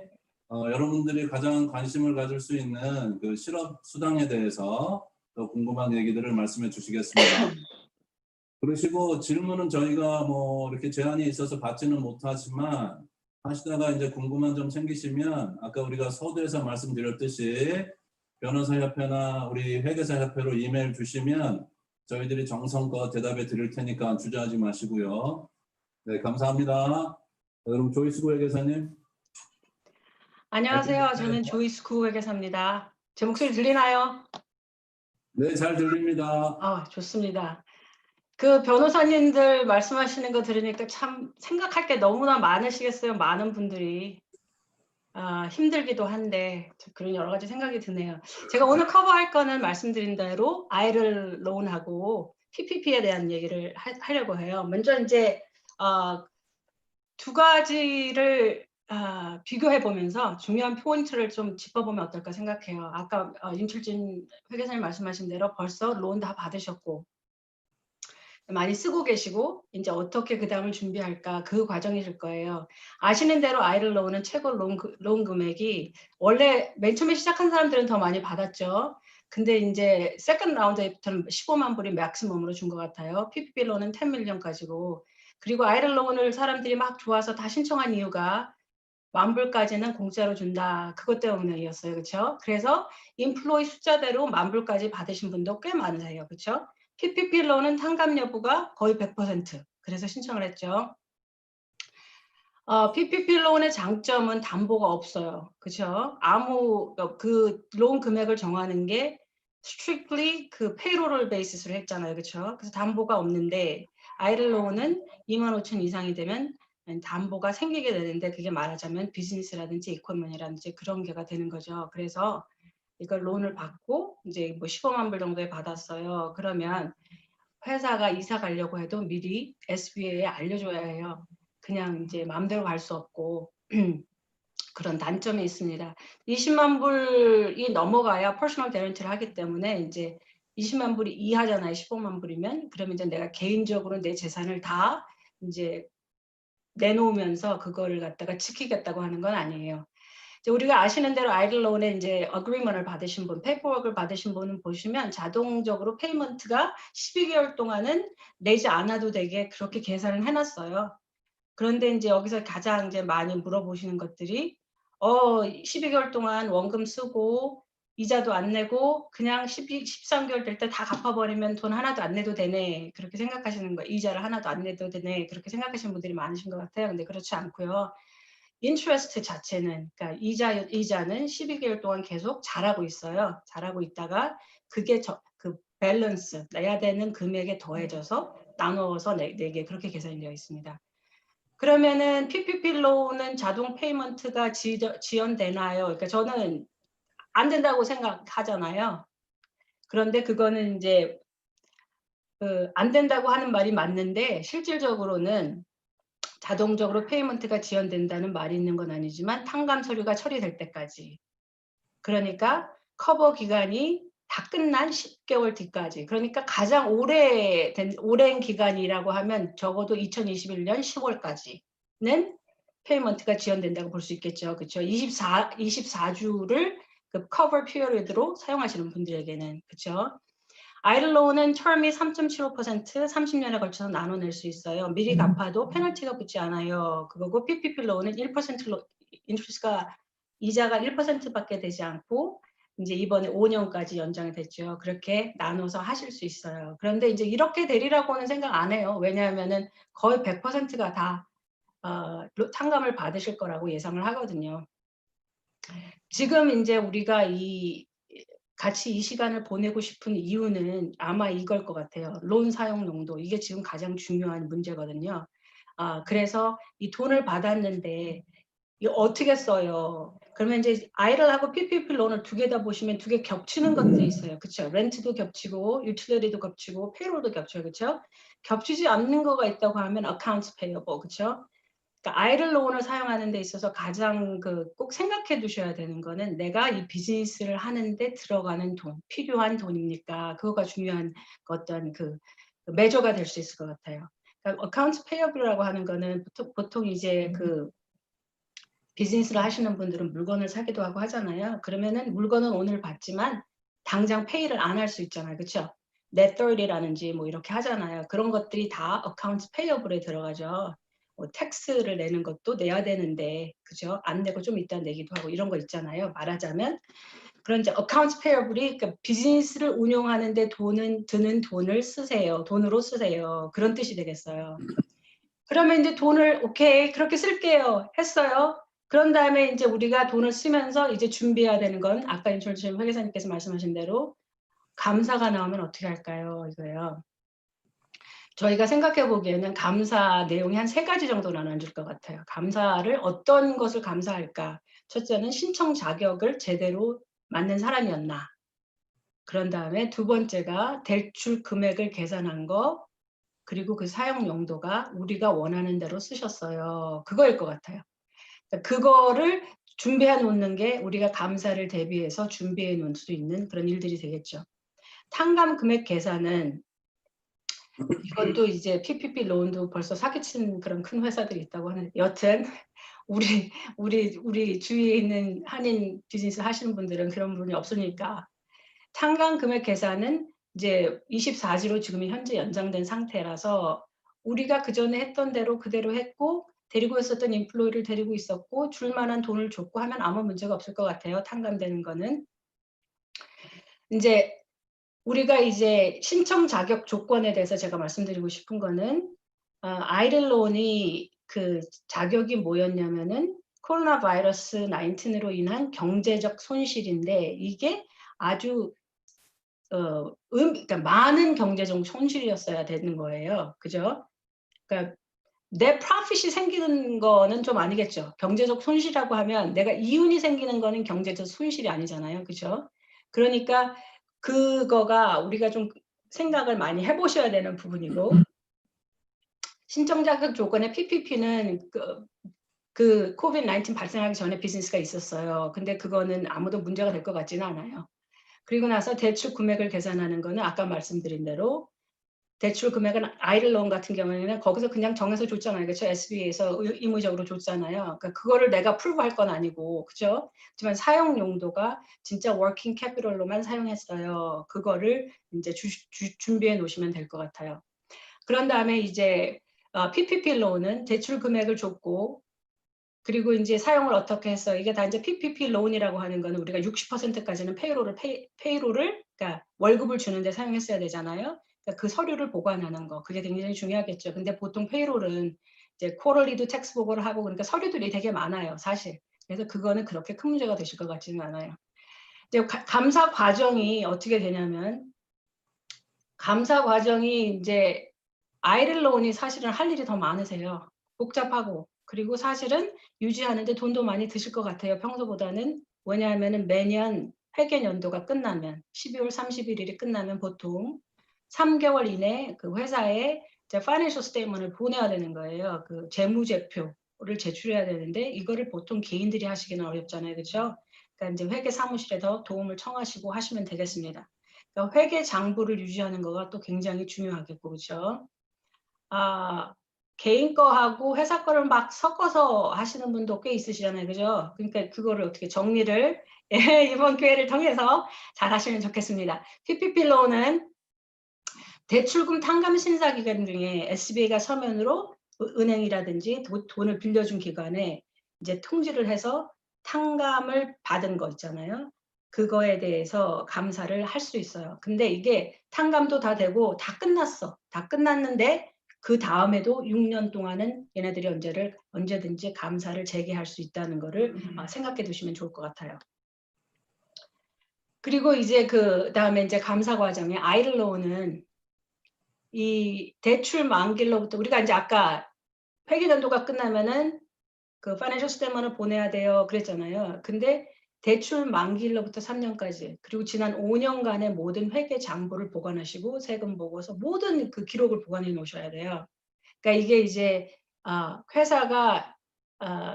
여러분들이 가장 관심을 가질 수 있는 그 실업 수당에 대해서 더 궁금한 얘기들을 말씀해 주시겠습니다. 그러시고 질문은 저희가 뭐 이렇게 제한이 있어서 받지는 못하지만 하시다가 이제 궁금한 점 생기시면 아까 우리가 서두에서 말씀드렸듯이 변호사협회나 우리 회계사협회로 이메일 주시면 저희들이 정성껏 대답해 드릴 테니까 주저하지 마시고요. 네, 감사합니다. 그럼 조이스 구 회계사님. 안녕하세요. 저는 조이스 구 회계사입니다. 제 목소리 들리나요? 네, 잘 들립니다. 좋습니다. 그 변호사님들 말씀하시는 거 들으니까 참 생각할 게 너무나 많으시겠어요. 많은 분들이. 힘들기도 한데 그런 여러 가지 생각이 드네요. 제가 오늘 커버할 거는 말씀드린 대로 아이를 론하고 PPP에 대한 얘기를 하려고 해요. 먼저 이제 두 가지를 비교해 보면서 중요한 포인트를 좀 짚어보면 어떨까 생각해요. 아까 윤철진 회계사님 말씀하신 대로 벌써 론 다 받으셨고 많이 쓰고 계시고 이제 어떻게 그 다음을 준비할까 그 과정이실 거예요. 아시는 대로 아이를 론은 최고 론 금액이 원래 맨 처음에 시작한 사람들은 더 많이 받았죠. 근데 이제 세컨드 라운드부터는 15만 불이 맥시멈으로 준 것 같아요. PPP 론은 10 밀리언까지고. 그리고 아이를 론을 사람들이 막 좋아서 다 신청한 이유가 10,000불까지는 공짜로 준다. 그것 때문에였어요. 그렇죠? 그래서 인플로이 숫자대로 10,000불까지 받으신 분도 꽤 많으세요. 그렇죠? PPP 론은 탕감 여부가 거의 100%. 그래서 신청을 했죠. PPP 론의 장점은 담보가 없어요. 그렇죠? 아무 그 론 금액을 정하는 게 strictly 그 페이로럴 베이시스로 했잖아요. 그렇죠? 그래서 담보가 없는데 아이를 론은 25,000 이상이 되면 담보가 생기게 되는데 그게 말하자면 비즈니스라든지 이코노미라든지 그런 게가 되는 거죠. 그래서 이걸 론을 받고 이제 뭐 15만 불 정도에 받았어요. 그러면 회사가 이사 가려고 해도 미리 SBA에 알려줘야 해요. 그냥 이제 마음대로 갈 수 없고 그런 단점이 있습니다. 20만 불이 넘어가야 퍼스널 개런티를 하기 때문에 이제 20만 불이 이하잖아요. 15만 불이면 그러면 이제 내가 개인적으로 내 재산을 다 이제 내놓으면서 그거를 갖다가 지키겠다고 하는 건 아니에요. 이제 우리가 아시는 대로 아이들 론에 이제 어그리먼트를 받으신 분, 페이퍼워크를 받으신 분은 보시면 자동적으로 페이먼트가 12개월 동안은 내지 않아도 되게 그렇게 계산을 해놨어요. 그런데 이제 여기서 가장 이제 많이 물어보시는 것들이 12개월 동안 원금 쓰고 이자도 안 내고 그냥 13개월 될 때 다 갚아버리면 돈 하나도 안 내도 되네. 그렇게 생각하시는 거예요. 이자를 하나도 안 내도 되네. 그렇게 생각하시는 분들이 많으신 것 같아요. 근데 그렇지 않고요. 인트레스트 자체는 그러니까 이자는 12개월 동안 계속 자라고 있어요. 자라고 있다가 그게 그 밸런스 내야 되는 금액에 더해져서 나누어서 내게 그렇게 계산이 되어 있습니다. 그러면은 PPP 론은 자동 페이먼트가 지연되나요? 그러니까 저는 안 된다고 생각하잖아요. 그런데 그거는 이제 안 된다고 하는 말이 맞는데 실질적으로는 자동적으로 페이먼트가 지연된다는 말이 있는 건 아니지만 탕감 서류가 처리될 때까지. 그러니까 커버 기간이 다 끝난 10개월 뒤까지. 그러니까 가장 오랜 기간이라고 하면 적어도 2021년 10월까지는 페이먼트가 지연된다고 볼 수 있겠죠. 그렇죠? 24주를 그 커버 피어리드로 사용하시는 분들에게는. 그렇죠? 아이들로는 term이 3.75% 30년에 걸쳐서 나눠낼 수 있어요. 미리 갚아도 페널티가 붙지 않아요. 그거고 PPP 로는 1%로 인트레스가 이자가 1%밖에 되지 않고 이제 이번에 5년까지 연장이 됐죠. 그렇게 나눠서 하실 수 있어요. 그런데 이제 이렇게 되리라고는 생각 안 해요. 왜냐하면은 거의 100%가 다 탕감을 받으실 거라고 예상을 하거든요. 지금 이제 우리가 이 같이 이 시간을 보내고 싶은 이유는 아마 이걸 것 같아요. 론 사용 용도. 이게 지금 가장 중요한 문제거든요. 그래서 이 돈을 받았는데 이거 어떻게 써요? 그러면 이제 아이들하고 PPP 론을 두 개 다 보시면 두 개 겹치는 것들이 있어요. 그렇죠? 렌트도 겹치고 유틸리티도 겹치고 페이롤도 겹쳐요. 그렇죠? 겹치지 않는 거가 있다고 하면 accounts payable. 그렇죠? 그러니까 아이들 론을 사용하는 데 있어서 가장 꼭 생각해 두셔야 되는 거는 내가 이 비즈니스를 하는데 들어가는 돈, 필요한 돈입니까? 그거가 중요한 어떤 매저가 될 수 있을 것 같아요. 그러니까 accounts payable이라고 하는 거는 보통 이제 비즈니스를 하시는 분들은 물건을 사기도 하고 하잖아요. 그러면은 물건은 오늘 받지만 당장 페이를 안 할 수 있잖아요. 그렇죠? net 30라는지 뭐 이렇게 하잖아요. 그런 것들이 다 accounts payable에 들어가죠. 뭐 텍스를 내는 것도 내야 되는데 그죠? 안 내고 좀 이따 내기도 하고 이런 거 있잖아요. 말하자면 그런 이제 accounts payable이 그러니까 비즈니스를 운용하는데 드는 돈을 쓰세요. 돈으로 쓰세요. 그런 뜻이 되겠어요. 그러면 이제 돈을 오케이 그렇게 쓸게요 했어요. 그런 다음에 이제 우리가 돈을 쓰면서 이제 준비해야 되는 건 아까 인철 회계사님께서 말씀하신 대로 감사가 나오면 어떻게 할까요? 이거예요. 저희가 생각해 보기에는 감사 내용이 한 3가지 정도 나눠질 것 같아요. 감사를 어떤 것을 감사할까? 첫째는 신청 자격을 제대로 맞는 사람이었나? 그런 다음에 두 번째가 대출 금액을 계산한 거 그리고 그 사용 용도가 우리가 원하는 대로 쓰셨어요. 그거일 것 같아요. 그거를 준비해 놓는 게 우리가 감사를 대비해서 준비해 놓을 수 있는 그런 일들이 되겠죠. 탕감 금액 계산은 이것도 이제 PPP 론도 벌써 사기친 그런 큰 회사들이 있다고 하는데 여튼 우리 주위에 있는 한인 비즈니스 하시는 분들은 그런 분이 없으니까 탕감 금액 계산은 이제 24지로 지금 현재 연장된 상태라서 우리가 그전에 했던 대로 그대로 했고 데리고 있었던 인플로이를 데리고 있었고 줄 만한 돈을 줬고 하면 아무 문제가 없을 것 같아요. 탕감되는 거는. 이제 우리가 이제 신청 자격 조건에 대해서 제가 말씀드리고 싶은 거는 아이들 론이 그 자격이 뭐였냐면은 코로나 바이러스 19으로 인한 경제적 손실인데 이게 아주 그러니까 많은 경제적 손실이었어야 되는 거예요. 그죠? 그러니까 내 프로핏이 생기는 거는 좀 아니겠죠. 경제적 손실이라고 하면 내가 이윤이 생기는 거는 경제적 손실이 아니잖아요. 그죠? 그러니까 그거가 우리가 좀 생각을 많이 해보셔야 되는 부분이고 신청 자격 조건의 PPP는 그 코비드-19 발생하기 전에 비즈니스가 있었어요. 근데 그거는 아무도 문제가 될 것 같지는 않아요. 그리고 나서 대출 금액을 계산하는 거는 아까 말씀드린 대로 대출 금액은 아이들 론 같은 경우에는 거기서 그냥 정해서 줬잖아요. 그렇죠? SBA에서 의무적으로 줬잖아요. 그러니까 그거를 내가 프루브할 건 아니고, 그죠? 하지만 사용 용도가 진짜 워킹 캐피털로만 사용했어요. 그거를 이제 준비해 놓으시면 될 것 같아요. 그런 다음에 이제 PPP 론은 대출 금액을 줬고 그리고 이제 사용을 어떻게 했어요? 이게 다 이제 PPP 론이라고 하는 거는 우리가 60%까지는 페이롤을 그러니까 월급을 주는데 사용했어야 되잖아요. 그러니까 그 서류를 보관하는 거 그게 굉장히 중요하겠죠. 근데 보통 페이롤은 이제 쿼럴리도 텍스 보고를 하고 그러니까 서류들이 되게 많아요, 사실. 그래서 그거는 그렇게 큰 문제가 되실 것 같지는 않아요. 이제 감사 과정이 어떻게 되냐면 감사 과정이 이제 아이들 론이 사실은 할 일이 더 많으세요. 복잡하고. 그리고 사실은 유지하는데 돈도 많이 드실 것 같아요. 평소보다는. 왜냐하면 매년 회계 연도가 끝나면 12월 31일이 끝나면 보통 3개월 이내 그 회사에 이제 파이낸셜 스테이트먼트를 보내야 되는 거예요. 그 재무제표를 제출해야 되는데 이거를 보통 개인들이 하시기는 어렵잖아요. 그렇죠? 그러니까 이제 회계 사무실에서 도움을 청하시고 하시면 되겠습니다. 그러니까 회계 장부를 유지하는 거가 또 굉장히 중요하겠고 그렇죠? 개인 거하고 회사 거를 막 섞어서 하시는 분도 꽤 있으시잖아요. 그죠? 그러니까 그거를 어떻게 정리를 이번 기회를 통해서 잘 하시면 좋겠습니다. PPP 론은 대출금 탕감 신사 기간 중에 SBA가 서면으로 은행이라든지 돈을 빌려준 기관에 이제 통지를 해서 탕감을 받은 거 있잖아요. 그거에 대해서 감사를 할 수 있어요. 근데 이게 탕감도 다 되고 다 끝났어. 다 끝났는데 그 다음에도 6년 동안은 얘네들이 언제든지 감사를 재개할 수 있다는 거를 생각해 두시면 좋을 것 같아요. 그리고 이제 그 다음에 이제 감사 과정에 아이들로는 이 대출 만기로부터 우리가 이제 아까 회계연도가 끝나면은 그 파이낸셜 스테이트먼을 보내야 돼요 그랬잖아요. 근데 대출 만기일로부터 3년까지 그리고 지난 5년간의 모든 회계 장부를 보관하시고 세금 보고서 모든 그 기록을 보관해 놓으셔야 돼요. 그러니까 이게 이제 회사가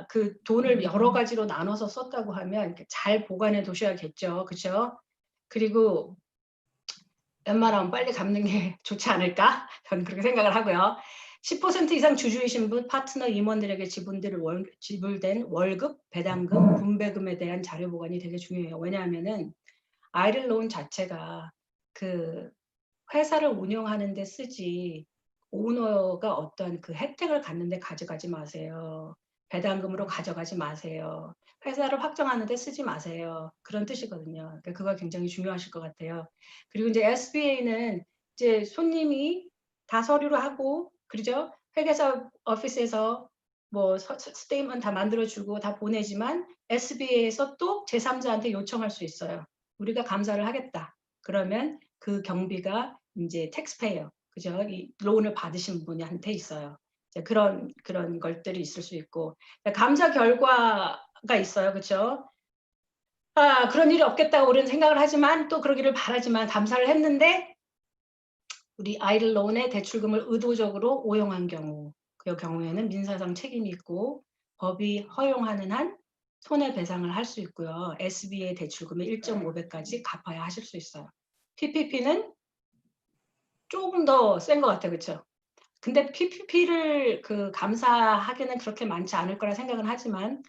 그 돈을 여러 가지로 나눠서 썼다고 하면 이렇게 잘 보관해 두셔야겠죠. 그렇죠? 그리고 웬만하면 빨리 갚는 게 좋지 않을까? 저는 그렇게 생각을 하고요. 10% 이상 주주이신 분, 파트너 임원들에게 지불된 월급, 배당금, 분배금에 대한 자료 보관이 되게 중요해요. 왜냐하면은 아이들론 자체가 그 회사를 운영하는 데 쓰지 오너가 어떤 그 혜택을 갖는 데 가져가지 마세요. 배당금으로 가져가지 마세요. 회사를 확정하는 데 쓰지 마세요. 그런 뜻이거든요. 그러니까 그거 굉장히 중요하실 것 같아요. 그리고 이제 SBA는 이제 손님이 다 서류를 하고 그러죠. 회계사 오피스에서 뭐 스테이트먼트 다 만들어주고 다 보내지만 SBA에서 또 제3자한테 요청할 수 있어요. 우리가 감사를 하겠다. 그러면 그 경비가 이제 텍스페이어, 그죠? 이 론을 받으신 분한테 있어요. 그런 것들이 있을 수 있고 감사 결과가 있어요, 그렇죠? 그런 일이 없겠다고 우리는 생각을 하지만 또 그러기를 바라지만 감사를 했는데 우리 아이들 론의 대출금을 의도적으로 오용한 경우, 그 경우에는 민사상 책임이 있고 법이 허용하는 한 손해배상을 할 수 있고요. SBA 대출금의 1.5배까지 갚아야 하실 수 있어요. PPP는 조금 더 센 것 같아요, 그렇죠? 근데 PPP를 그 감사하기는 그렇게 많지 않을 거라 생각은 하지만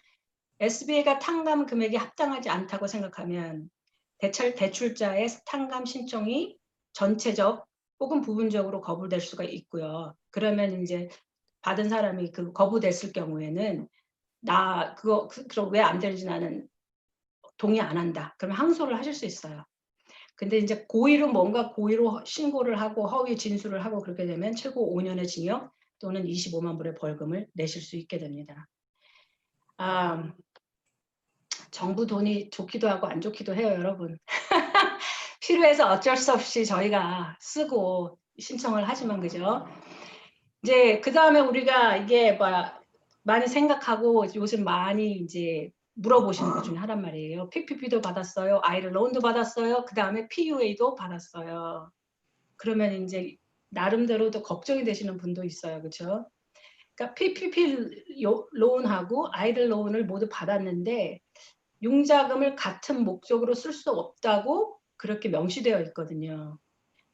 SBA가 탕감 금액이 합당하지 않다고 생각하면 대출자의 탕감 신청이 전체적 혹은 부분적으로 거부될 수가 있고요. 그러면 이제 받은 사람이 그 거부됐을 경우에는 나 그거 그럼 왜 안 되는지 나는 동의 안 한다. 그러면 항소를 하실 수 있어요. 근데 이제 뭔가 고의로 신고를 하고 허위 진술을 하고 그렇게 되면 최고 5년의 징역 또는 25만 불의 벌금을 내실 수 있게 됩니다. 정부 돈이 좋기도 하고 안 좋기도 해요, 여러분. 필요해서 어쩔 수 없이 저희가 쓰고 신청을 하지만 그죠? 이제 그 다음에 우리가 이게 많이 생각하고 요즘 많이 이제 물어보시는 것 중에 하나란 말이에요. PPP도 받았어요. 아이들 론도 받았어요. 그 다음에 PUA도 받았어요. 그러면 이제 나름대로도 걱정이 되시는 분도 있어요. 그렇죠? 그러니까 PPP 론하고 아이들 론을 모두 받았는데 융자금을 같은 목적으로 쓸 수 없다고 그렇게 명시되어 있거든요.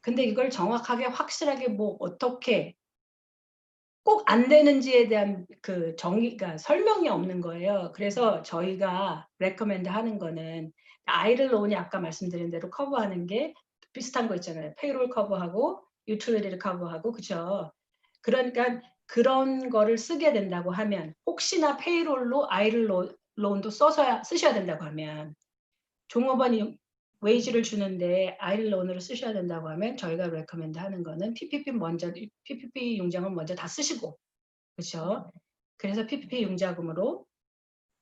근데 이걸 정확하게 확실하게 뭐 어떻게 꼭 안 되는지에 대한 그 정의가 설명이 없는 거예요. 그래서 저희가 레커멘드 하는 거는 아이들 론이 아까 말씀드린 대로 커버하는 게 비슷한 거 있잖아요. 페이롤 커버하고 유틸리티를 커버하고 그렇죠. 그러니까 그런 거를 쓰게 된다고 하면 혹시나 페이롤로 아이들 론도 쓰셔야 된다고 하면 종업원이 웨이지를 주는데 아이들 론으로 쓰셔야 된다고 하면 저희가 레커멘드 하는 거는 PPP 융자금 먼저 다 쓰시고 그렇죠? 그래서 PPP 융자금으로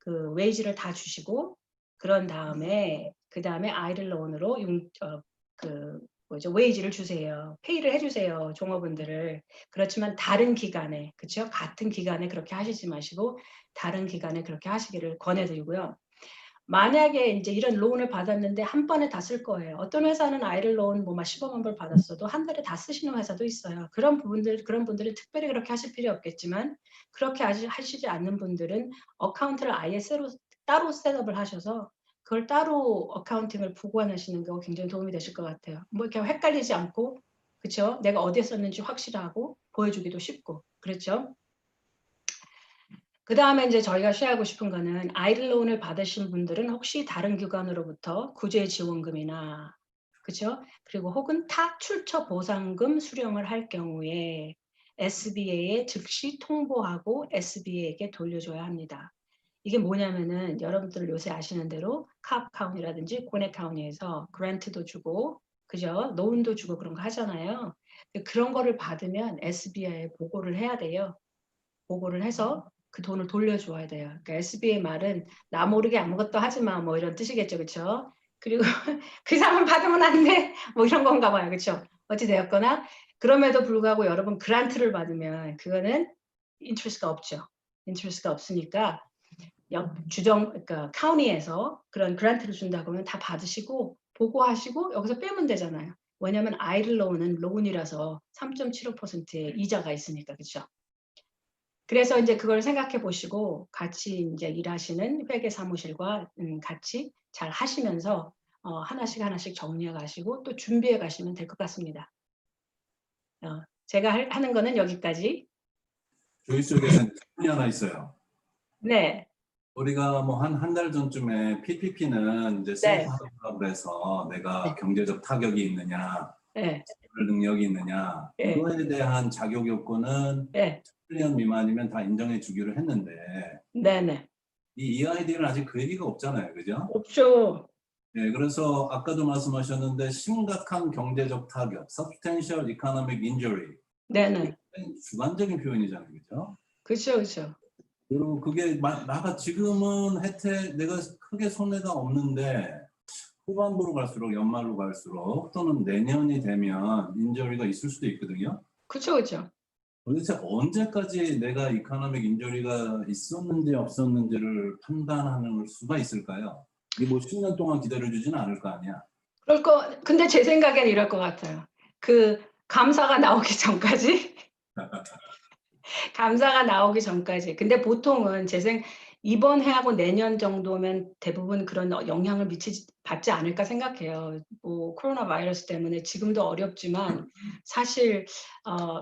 그 웨이지를 다 주시고 그런 다음에 그 다음에 아이들 론으로 웨이지를 주세요. 페이를 해주세요. 종업원들을. 그렇지만 다른 기간에 그렇죠? 같은 기간에 그렇게 하시지 마시고 다른 기간에 그렇게 하시기를 권해드리고요. 만약에 이제 이런 론을 받았는데 한 번에 다 쓸 거예요. 어떤 회사는 아이들 론 뭐 15만 불 받았어도 한 달에 다 쓰시는 회사도 있어요. 그런 분들은 특별히 그렇게 하실 필요 없겠지만 그렇게 하시지 않는 분들은 어카운트를 아예 따로 셋업을 하셔서 그걸 따로 어카운팅을 보관하시는 게 굉장히 도움이 되실 것 같아요. 뭐 이렇게 헷갈리지 않고 그렇죠? 내가 어디에 썼는지 확실하고 보여주기도 쉽고 그렇죠? 그 다음에 이제 저희가 쉐어하고 싶은 거는 아이들 론을 받으신 분들은 혹시 다른 기관으로부터 구제 지원금이나 그렇죠? 그리고 혹은 타 출처 보상금 수령을 할 경우에 SBA에 즉시 통보하고 SBA에게 돌려줘야 합니다. 이게 뭐냐면은 여러분들 요새 아시는 대로 캅 카운티라든지 고넷 카운티에서 그랜트도 주고 그죠? 노은도 주고 그런 거 하잖아요. 그런 거를 받으면 SBA에 보고를 해야 돼요. 보고를 해서 그 돈을 돌려줘야 돼요. 그러니까 SBA 말은 나 모르게 아무것도 하지 마 뭐 이런 뜻이겠죠, 그렇죠? 그리고 그 이상을 받으면 안 돼. 뭐 이런 건가 봐요. 그렇죠? 어찌 되었거나 그럼에도 불구하고 여러분 그란트를 받으면 그거는 인트레스트가 없죠. 인트레스트가 없으니까 그러니까 카운티에서 그런 그란트를 준다 그러면 다 받으시고 보고하시고 여기서 빼면 되잖아요. 왜냐하면 아이들 로운은 론이라서 3.75%의 이자가 있으니까 그렇죠. 그래서 이제 그걸 생각해 보시고 같이 이제 일하시는 회계 사무실과 같이 잘 하시면서 하나씩 하나씩 정리해 가시고 또 준비해 가시면 될 것 같습니다. 제가 하는 거는 여기까지. 조이스 교수님 질문이 하나 있어요. 네, 우리가 뭐 한 달 전쯤에 PPP는 이제 네. 셀프하우스라고 해서 내가 네. 경제적 타격이 있느냐, 네, 능력이 있느냐, 네. 이거에 대한 자격 요건은 네, 1년 미만이면 다 인정해 주기로 했는데 네, 네. 이 EID는 아직 그 얘기가 없잖아요, 그죠? 없죠. 네, 그래서 아까도 말씀하셨는데 심각한 경제적 타격, substantial economic injury, 네, 네. 주관적인 표현이잖아요, 그죠? 그렇죠, 그렇죠. 그리고 그게 나가 지금은 혜택 내가 크게 손해가 없는데 후반부로 갈수록 연말로 갈수록 또는 내년이 되면 인저리가 있을 수도 있거든요. 그렇죠, 그렇죠. 도대체 언제까지 내가 이코노믹 인저리가 있었는지 없었는지를 판단하는 수가 있을까요? 이게 뭐 10년 동안 기다려주지는 않을 거 아니야. 근데 제 생각엔 이럴 것 같아요. 그 감사가 나오기 전까지 감사가 나오기 전까지. 근데 보통은 이번 해하고 내년 정도면 대부분 그런 영향을 받지 않을까 생각해요. 뭐 코로나 바이러스 때문에 지금도 어렵지만 사실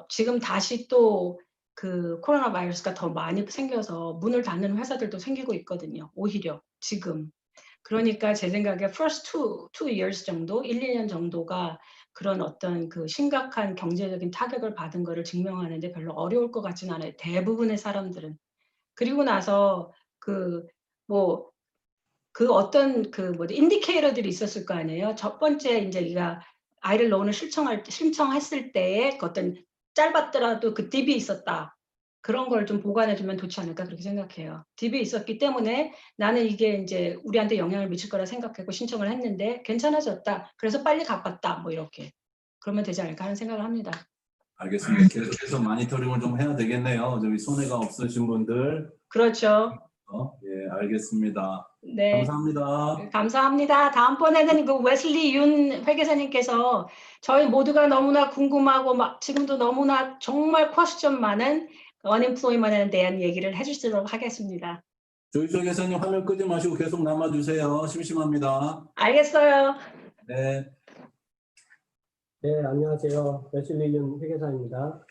지금 다시 또 그 코로나 바이러스가 더 많이 생겨서 문을 닫는 회사들도 생기고 있거든요. 오히려 지금. 그러니까 제 생각에 first two years 정도, 1, 2년 정도가 그런 어떤 그 심각한 경제적인 타격을 받은 거를 증명하는데 별로 어려울 것 같지는 않아요. 대부분의 사람들은. 그리고 나서 어떤 인디케이터들이 있었을 거 아니에요. 첫 번째 이제 네가 아이를 로운을 신청했을 때에 그 어떤 짧았더라도 그 딥이 있었다. 그런 걸 좀 보관해 두면 좋지 않을까 그렇게 생각해요. 딥이 있었기 때문에 나는 이게 이제 우리한테 영향을 미칠 거라 생각하고 신청을 했는데 괜찮아졌다. 그래서 빨리 갚았다. 뭐 이렇게. 그러면 되지 않을까 하는 생각을 합니다. 알겠습니다. 계속해서 모니터링을 좀 해야 되겠네요. 저기 손해가 없으신 분들. 그렇죠. 예, 알겠습니다. 네. 감사합니다. 감사합니다. 다음번에는 그 웨슬리 윤 회계사님께서 저희 모두가 너무나 궁금하고 지금도 너무나 정말 퀘스천 많은 언임플로이먼트에 대한 얘기를 해주시도록 하겠습니다. 조이소 교수님 화면 끄지 마시고 계속 남아주세요. 심심합니다. 알겠어요. 네. 네, 안녕하세요. 웨슬리 윤 회계사입니다.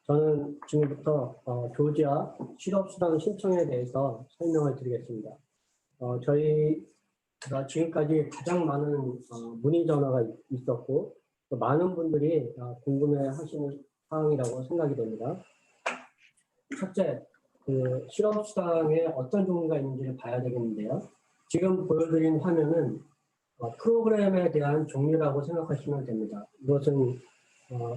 저는 지금부터 조지아 실업수당 신청에 대해서 설명을 드리겠습니다. 저희가 지금까지 가장 많은 문의 전화가 있었고 또 많은 분들이 궁금해하시는 사항이라고 생각이 됩니다. 첫째, 그 실업수당에 어떤 종류가 있는지를 봐야 되겠는데요. 지금 보여드린 화면은 프로그램에 대한 종류라고 생각하시면 됩니다. 이것은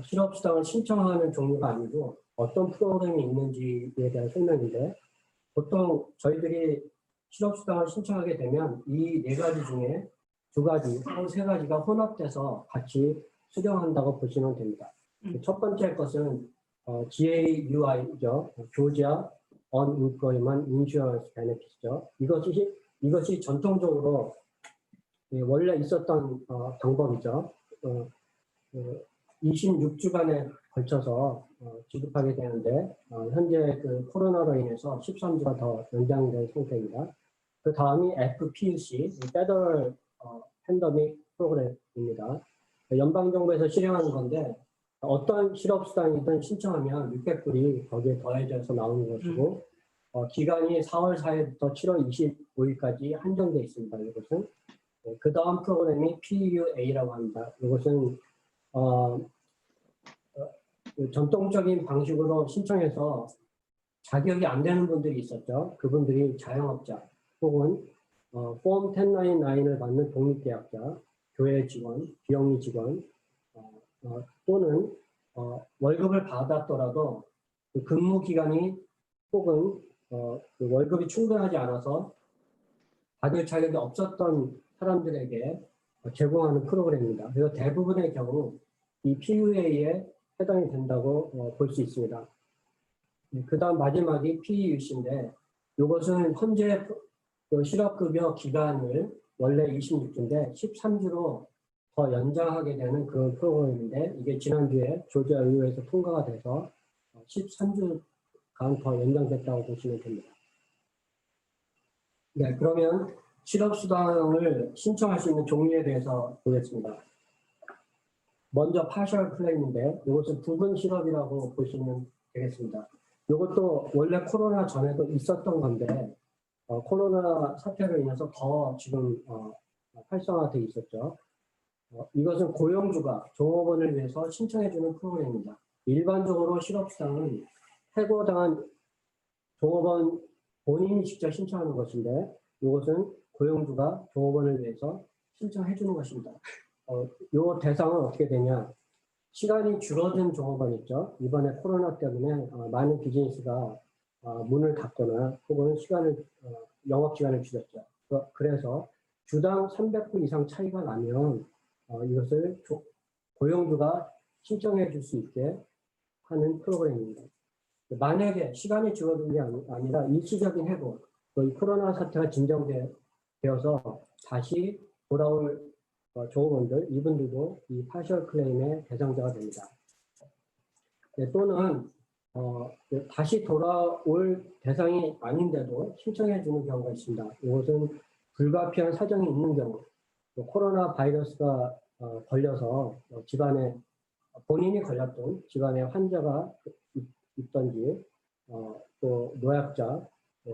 실업수당을 신청하는 종류가 아니고 어떤 프로그램이 있는지에 대한 설명인데 보통 저희들이 실업수당을 신청하게 되면 이 네 가지 중에 두 가지 혹은 세 가지가 혼합돼서 같이 수령한다고 보시면 됩니다. 첫 번째 것은 GAUI죠. 조지아 Unemployment Insurance Benefit죠. 이것이 전통적으로 원래 있었던 방법이죠. 26주간에 걸쳐서 지급하게 되는데 현재 그 코로나로 인해서 13주가 더 연장된 상태입니다. 그 다음이 FPUC, Federal Pandemic Program입니다. 연방정부에서 실행하는 건데 어떤 실업수당이든 신청하면 600불이 거기에 더해져서 나오는 것이고 기간이 4월 4일부터 7월 25일까지 한정되어 있습니다. 이것은. 그 다음 프로그램이 PUA라고 합니다. 이것은 전통적인 방식으로 신청해서 자격이 안 되는 분들이 있었죠. 그분들이 자영업자 혹은 폼 1099을 받는 독립계약자, 교회 직원, 비영리 직원 또는 월급을 받았더라도 그 근무 기간이 혹은 그 월급이 충분하지 않아서 받을 자격이 없었던 사람들에게 제공하는 프로그램입니다. 그래서 대부분의 경우 이 PUA에 해당이 된다고 볼 수 있습니다. 그 다음 마지막이 PEUC인데 이것은 현재 실업급여 기간을 원래 26주인데 13주로 더 연장하게 되는 그런 프로그램인데 이게 지난주에 조지아 의회에서 통과가 돼서 13주간 더 연장됐다고 보시면 됩니다. 네, 그러면 실업수당을 신청할 수 있는 종류에 대해서 보겠습니다. 먼저 partial claim인데 이것은 부분 실업이라고 보시면 되겠습니다. 이것도 원래 코로나 전에도 있었던 건데 코로나 사태로 인해서 더 지금 활성화되어 있었죠. 이것은 고용주가 종업원을 위해서 신청해주는 프로그램입니다. 일반적으로 실업수당은 해고당한 종업원 본인이 직접 신청하는 것인데 이것은 고용주가 종업원을 위해서 신청해주는 것입니다. 이 대상은 어떻게 되냐? 시간이 줄어든 종업원 있죠. 이번에 코로나 때문에 많은 비즈니스가 문을 닫거나 혹은 영업 시간을 줄였죠. 그래서 주당 300불 이상 차이가 나면 이것을 고용주가 신청해 줄 수 있게 하는 프로그램입니다. 만약에 시간이 줄어든 게 아니라 일시적인 해고, 이 코로나 사태가 진정되어서 다시 돌아올 종업원들, 이분들도 이 파셜 클레임의 대상자가 됩니다. 네, 또는 다시 돌아올 대상이 아닌데도 신청해 주는 경우가 있습니다. 이것은 불가피한 사정이 있는 경우, 코로나 바이러스가 걸려서 집안에 본인이 걸렸던 집안에 환자가 있던지 또 노약자,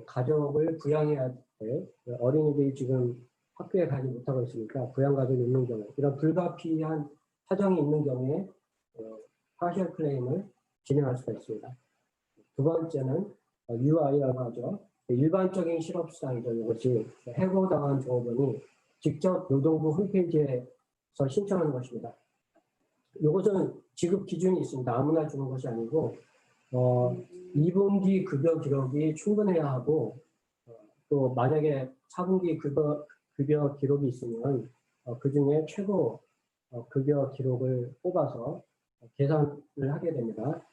가족을 부양해야 될 어린이들이 지금 학교에 가지 못하고 있으니까 부양가족이 있는 경우, 이런 불가피한 사정이 있는 경우에 파셜 클레임을 진행할 수가 있습니다. 두 번째는 UI라고 하죠. 일반적인 실업수당이죠. 이것이 해고당한 종업원이 직접 노동부 홈페이지에서 신청하는 것입니다. 이것은 지급 기준이 있습니다. 아무나 주는 것이 아니고 2분기 급여 기록이 충분해야 하고 또 만약에 4분기 급여 기록이 있으면 그 중에 최고 급여 기록을 뽑아서 계산을 하게 됩니다.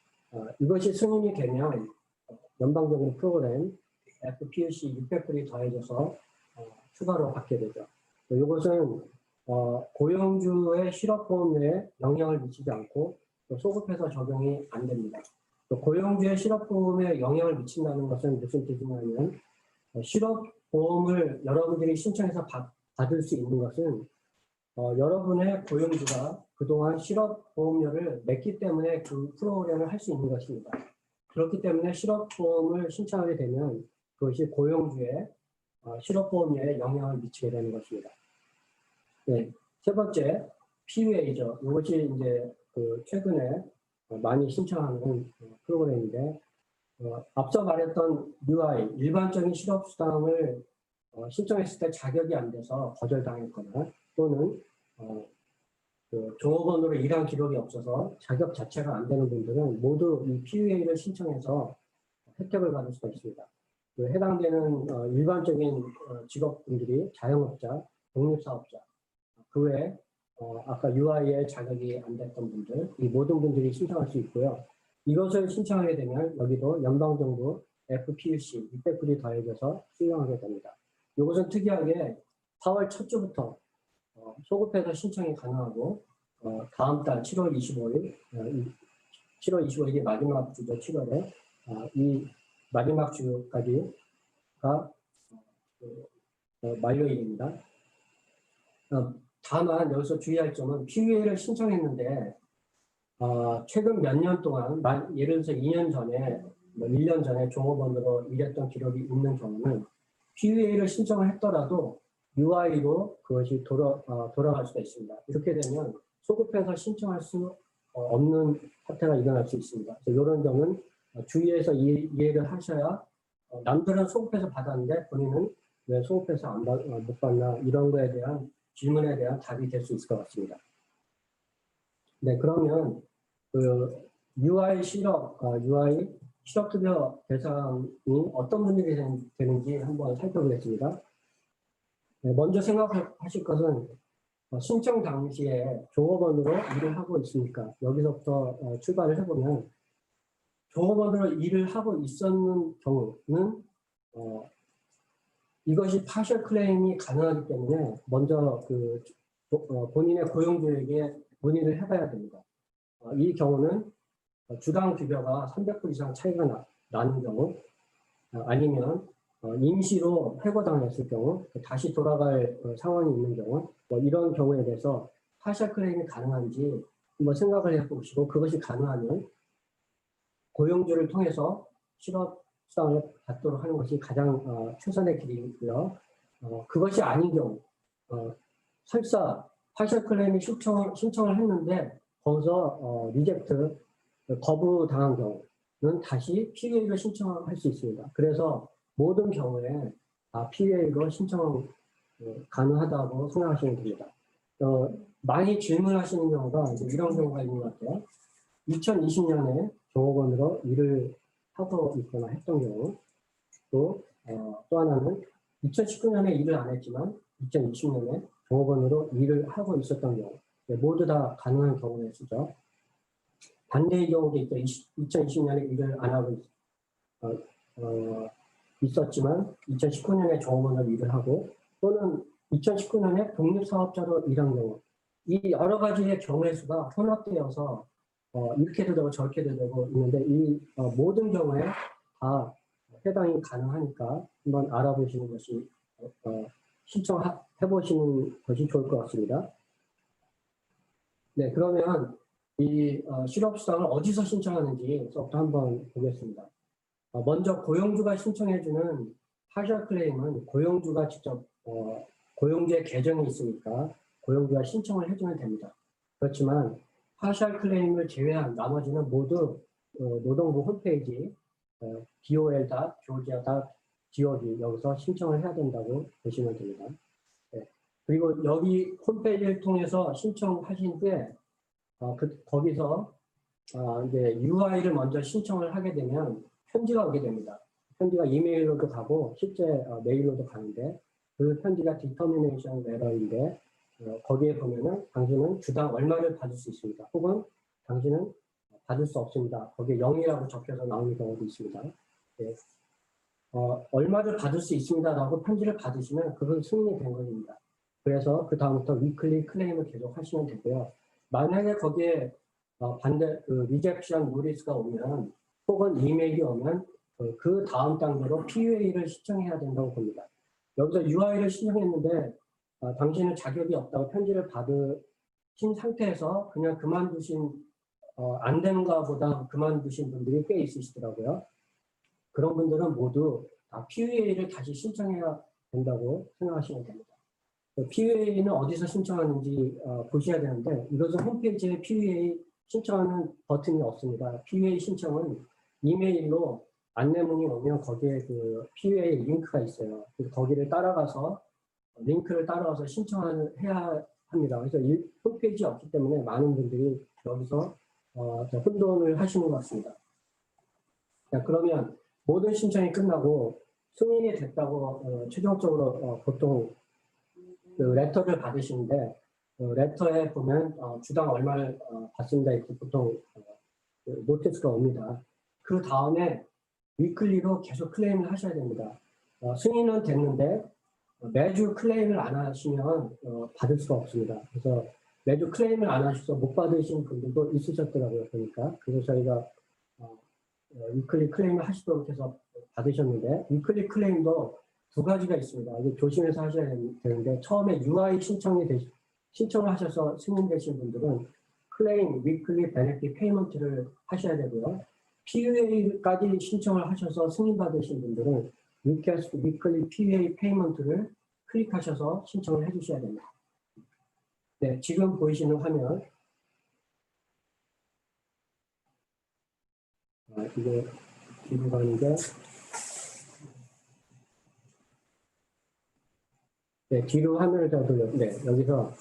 이것이 승인이 되면 연방적인 프로그램 FPUC 600불이 더해져서 추가로 받게 되죠. 이것은 고용주의 실업보험료에 영향을 미치지 않고 소급해서 적용이 안 됩니다. 고용주의 실업보험에 영향을 미친다는 것은 무슨 뜻이냐면 실업보험을 여러분들이 신청해서 받을 수 있는 것은 여러분의 고용주가 그동안 실업보험료를 냈기 때문에 그 프로그램을 할 수 있는 것입니다. 그렇기 때문에 실업보험을 신청하게 되면 그것이 고용주의 실업보험료에 영향을 미치게 되는 것입니다. 네, 세 번째 PUA죠. 이것이 이제 최근에 많이 신청하는 프로그램인데 앞서 말했던 UI 일반적인 실업수당을 신청했을 때 자격이 안 돼서 거절당했거나 또는 종업원으로 일한 기록이 없어서 자격 자체가 안 되는 분들은 모두 이 PUA를 신청해서 혜택을 받을 수가 있습니다. 해당되는 일반적인 직업분들이 자영업자, 독립사업자, 그 외에 아까 UI에 자격이 안 됐던 분들, 이 모든 분들이 신청할 수 있고요. 이것을 신청하게 되면 여기도 연방정부 FPUC 600불이 더해져서 수령하게 됩니다. 이것은 특이하게 4월 첫 주부터 소급해서 신청이 가능하고 다음 달 7월 25일이 마지막 주죠. 7월에 이 마지막 주까지가 만료일입니다. 다만 여기서 주의할 점은 PUA를 신청했는데 최근 몇 년 동안 예를 들어서 2년 전에 1년 전에 종업원으로 일했던 기록이 있는 경우는 PUA를 신청을 했더라도 UI로 그것이 돌아갈 수가 있습니다. 이렇게 되면 소급해서 신청할 수 없는 사태가 일어날 수 있습니다. 그래서 이런 점은 주의해서 이해를 하셔야 남들은 소급해서 받았는데 본인은 왜 소급해서 못 받나 이런 거에 대한 질문에 대한 답이 될 수 있을 것 같습니다. 네, 그러면 UI 실업급여 대상이 어떤 분들이 되는지 한번 살펴보겠습니다. 네, 먼저 생각하실 것은 신청 당시에 종업원으로 일을 하고 있으니까 여기서부터 출발을 해보면 종업원으로 일을 하고 있었는 경우는 이것이 파셜 클레임이 가능하기 때문에 먼저 본인의 고용주에게 문의를 해봐야 됩니다. 이 경우는 주당 급여가 300불 이상 차이가 나는 경우 아니면 임시로 해고당했을 경우 다시 돌아갈 상황이 있는 경우 이런 경우에 대해서 파셜 클레임이 가능한지 한번 생각을 해보시고 그것이 가능하면 고용주를 통해서 실업수당을 받도록 하는 것이 가장 최선의 길이고요. 그것이 아닌 경우 설사 파셜 클레임이 신청을 했는데 거기서 리젝트 거부당한 경우는 다시 PA를 신청할 수 있습니다. 그래서 모든 경우에 PA로 신청 가능하다고 생각하시면 됩니다. 많이 질문하시는 경우가 이런 경우가 있는 것 같아요. 2020년에 종업원으로 일을 하고 있거나 했던 경우, 또 하나는 2019년에 일을 안 했지만 2020년에 종업원으로 일을 하고 있었던 경우, 모두 다 가능한 경우에 쓰죠. 반대의 경우도 있죠. 2020년에 일을 안 하고 있었지만 2019년에 종업원으로 일을 하고 또는 2019년에 독립사업자로 일한 경우, 이 여러 가지의 경우의 수가 혼합되어서 이렇게도 되고 저렇게도 되고 있는데 이 모든 경우에 다 해당이 가능하니까 한번 알아보시는 것이 신청해보시는 것이 좋을 것 같습니다. 네, 그러면 이 실업수당을 어디서 신청하는지부터 한번 보겠습니다. 먼저 고용주가 신청해주는 파셜 클레임은 고용주가 직접 고용주의 계정이 있으니까 고용주가 신청을 해주면 됩니다. 그렇지만 파셜 클레임을 제외한 나머지는 모두 노동부 홈페이지 dol.georgia.gov 여기서 신청을 해야 된다고 보시면 됩니다. 네. 그리고 여기 홈페이지를 통해서 신청하신 후에 거기서 이제 UI를 먼저 신청을 하게 되면 편지가 오게 됩니다. 편지가 이메일로도 가고 실제 메일로도 가는데 그 편지가 디터미네이션 레터인데 거기에 보면은 당신은 주당 얼마를 받을 수 있습니다. 혹은 당신은 받을 수 없습니다. 거기에 0이라고 적혀서 나오는 경우도 있습니다. 네. 얼마를 받을 수 있습니다라고 편지를 받으시면 그건 승인이 된 겁니다. 그래서 그 다음부터 위클리 클레임을 계속 하시면 되고요. 만약에 거기에 리젝션 노리스가 오면 혹은 이메일이 오면 그 다음 단계로 PUA를 신청해야 된다고 봅니다. 여기서 UI를 신청했는데 당신은 자격이 없다고 편지를 받으신 상태에서 그냥 그만두신 안 되는가 보다 그만두신 분들이 꽤 있으시더라고요. 그런 분들은 모두 PUA를 다시 신청해야 된다고 생각하시면 됩니다. PUA는 어디서 신청하는지 보셔야 되는데 이것은 홈페이지에 PUA 신청하는 버튼이 없습니다. PUA 신청은 이메일로 안내문이 오면 거기에 그 PUA 링크가 있어요. 그래서 거기를 따라가서 링크를 따라가서 신청을 해야 합니다. 그래서 이 홈페이지 없기 때문에 많은 분들이 여기서 혼돈을 하시는 것 같습니다. 자, 그러면 모든 신청이 끝나고 승인이 됐다고 최종적으로 보통 그 레터를 받으시는데 레터에 보면 주당 얼마를 받습니다. 이렇게 보통 노티스가 옵니다. 그 다음에 위클리로 계속 클레임을 하셔야 됩니다. 승인은 됐는데 매주 클레임을 안 하시면 받을 수가 없습니다. 그래서 매주 클레임을 안 하셔서 못 받으신 분들도 있으셨더라고요. 그러니까 그래서 저희가 위클리 클레임을 하시도록 해서 받으셨는데 위클리 클레임도 두 가지가 있습니다. 이게 조심해서 하셔야 되는데 처음에 UI 신청을 하셔서 승인되신 분들은 클레임 위클리 베네핏 페이먼트를 하셔야 되고요. PUA까지 신청을 하셔서 승인받으신 분들은 리퀘스트 위클리 PUA 페이먼트를 클릭하셔서 신청을 해주셔야 됩니다. 네, 지금 보이시는 화면 이게 뒤로 가는 게 네, 뒤로 화면을 더 돌려. 네, 여기서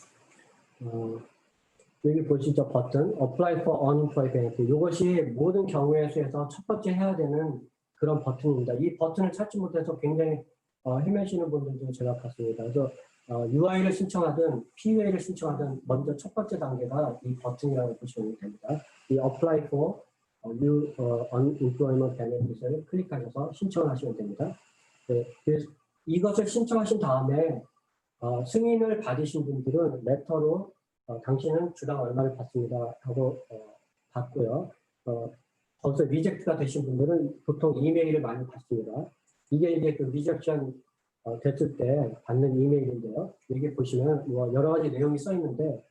여기 보시죠 버튼 Apply for Unemployed Benefit. 이것이 모든 경우의 수에서 첫 번째 해야 되는 그런 버튼입니다. 이 버튼을 찾지 못해서 굉장히 헤매시는 분들도 제가 봤습니다. 그래서 UI를 신청하든 PUA를 신청하든 먼저 첫 번째 단계가 이 버튼이라고 보시면 됩니다. 이 Apply for New Unemployment Benefits을 클릭하셔서 신청을 하시면 됩니다. 네, 그래서 이것을 신청하신 다음에 승인을 받으신 분들은 레터로 당신은 주당 얼마를 받습니다 하고 받고요. 거기서 리젝트가 되신 분들은 보통 이메일을 많이 받습니다. 이게 이제 그 리젝션 됐을 때 받는 이메일인데요. 여기 보시면 뭐 여러 가지 내용이 써 있는데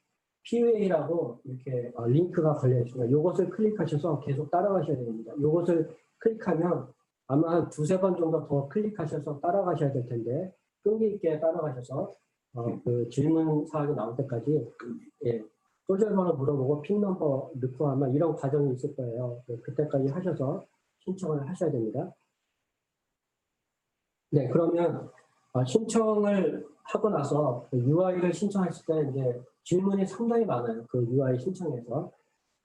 PUA라고 이렇게 링크가 걸려 있습니다. 이것을 클릭하셔서 계속 따라가셔야 됩니다. 이것을 클릭하면 아마 한 두세 번 정도 더 클릭하셔서 따라가셔야 될 텐데 끈기 있게 따라가셔서 그 질문 사항이 나올 때까지 소셜번호 물어보고 핀 넘버 넣고 아마 이런 과정이 있을 거예요. 그때까지 하셔서 신청을 하셔야 됩니다. 네, 그러면 신청을 하고 나서 UI를 신청했을 때 이제 질문이 상당히 많아요. 그 UI 신청에서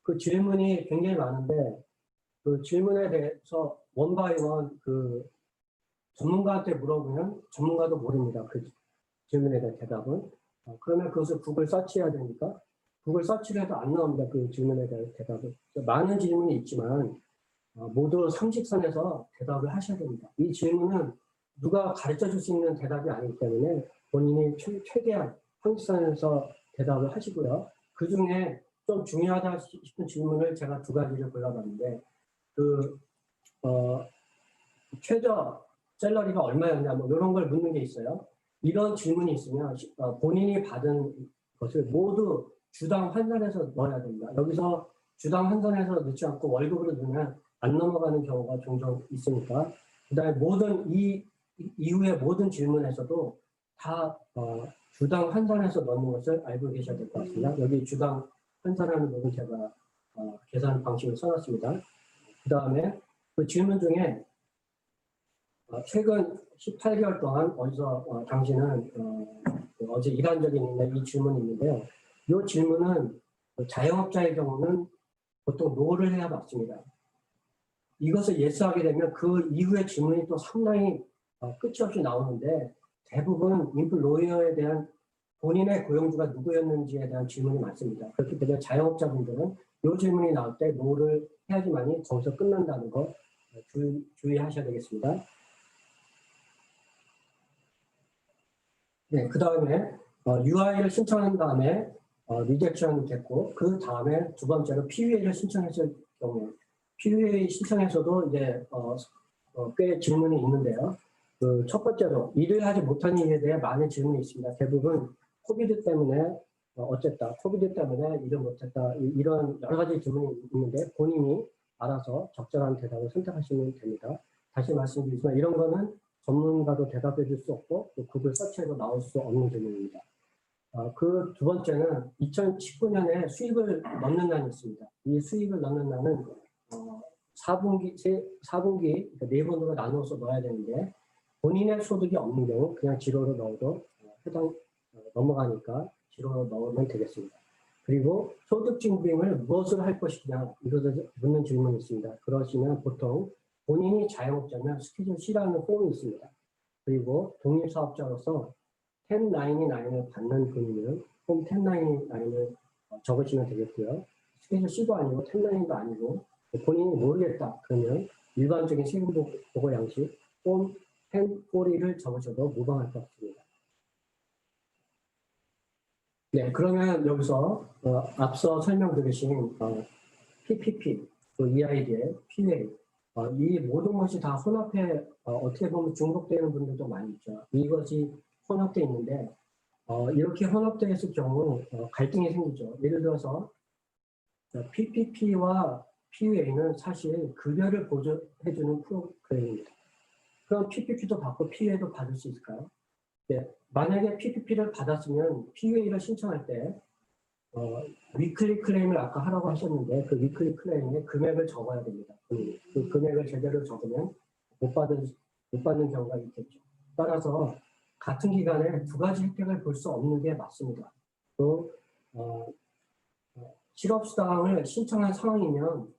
그 질문이 굉장히 많은데 그 질문에 대해서 원 바이 원 그 전문가한테 물어보면 전문가도 모릅니다. 그 질문에 대한 대답은. 그러면 그것을 구글 서치해야 되니까 구글 서치를 해도 안 나옵니다. 그 질문에 대한 대답은. 많은 질문이 있지만 모두 상식선에서 대답을 하셔야 됩니다. 이 질문은 누가 가르쳐 줄 수 있는 대답이 아니기 때문에 본인이 최대한 상식선에서 대답을 하시고요. 그 중에 좀 중요하다 싶은 질문을 제가 두 가지를 골라봤는데 최저 셀러리가 얼마였냐 뭐 이런 걸 묻는 게 있어요. 이런 질문이 있으면 본인이 받은 것을 모두 주당 환산해서 넣어야 됩니다. 여기서 주당 환산해서 넣지 않고 월급으로 넣으면 안 넘어가는 경우가 종종 있으니까 그다음에 모든 이후의 모든 질문에서도 다 주당 환산해서 넣는 것을 알고 계셔야 될 것 같습니다. 여기 주당 환산하는 부분 제가 계산 방식을 써놨습니다. 그 다음에 그 질문 중에 최근 18개월 동안 어디서 당신은 어제 일한 적이 있는데 이 질문이 있는데요. 이 질문은 자영업자의 경우는 보통 노를 해야 맞습니다. 이것을 예스하게 되면 그 이후의 질문이 또 상당히 끝이 없이 나오는데 대부분 인플로이어에 대한 본인의 고용주가 누구였는지에 대한 질문이 많습니다. 그렇기 때문에 자영업자분들은 이 질문이 나올 때 노를 해야지만이 거기서 끝난다는 거 주의하셔야 되겠습니다. 네, 그 다음에 UI를 신청한 다음에 리젝션이 됐고 그 다음에 두 번째로 PUA를 신청했을 경우에 PUA 신청에서도 이제 꽤 질문이 있는데요. 그 첫 번째로 일을 하지 못한 이유에 대해 많은 질문이 있습니다. 대부분 코비드 때문에 어쨌다, 코비드 때문에 일을 못했다 이런 여러 가지 질문이 있는데 본인이 알아서 적절한 대답을 선택하시면 됩니다. 다시 말씀드리지만 이런 거는 전문가도 대답해 줄 수 없고 또 구글 서치에도 나올 수 없는 질문입니다. 그 두 번째는 2019년에 수입을 넣는 난이 있습니다. 이 수입을 넣는 난은 4분기, 그러니까 4번으로 나누어서 넣어야 되는데 본인의 소득이 없는 경우 그냥 지로로 넣어도 넘어가니까 지로로 넣으면 되겠습니다. 그리고 소득 증빙을 무엇을 할 것이냐 이것을 묻는 질문이 있습니다. 그러시면 보통 본인이 자영업자면 스케줄 C라는 폼이 있습니다. 그리고 독립사업자로서 1099을 받는 분이면 폼 1099을 적으시면 되겠고요. 스케줄 C도 아니고 1099도 아니고 본인이 모르겠다 그러면 일반적인 세금 보고 양식 폼 1040를 적으셔도 무방할 것 같습니다. 네, 그러면 여기서 앞서 설명드리신 PPP, 또 EIDL, PA 이 모든 것이 다 혼합해 어떻게 보면 중복되는 분들도 많이 있죠. 이것이 혼합되어 있는데 이렇게 혼합되어 있을 경우 갈등이 생기죠. 예를 들어서 PPP와 PUA는 사실 급여를 보조해주는 프로그램입니다. 그럼 PPP도 받고 PUA도 받을 수 있을까요? 네, 만약에 PPP를 받았으면 PUA를 신청할 때 위클리 클레임을 아까 하라고 하셨는데 그 위클리 클레임에 금액을 적어야 됩니다. 그 금액을 제대로 적으면 못 받는 경우가 있겠죠. 따라서 같은 기간에 두 가지 혜택을 볼 수 없는 게 맞습니다. 또 실업수당을 신청한 상황이면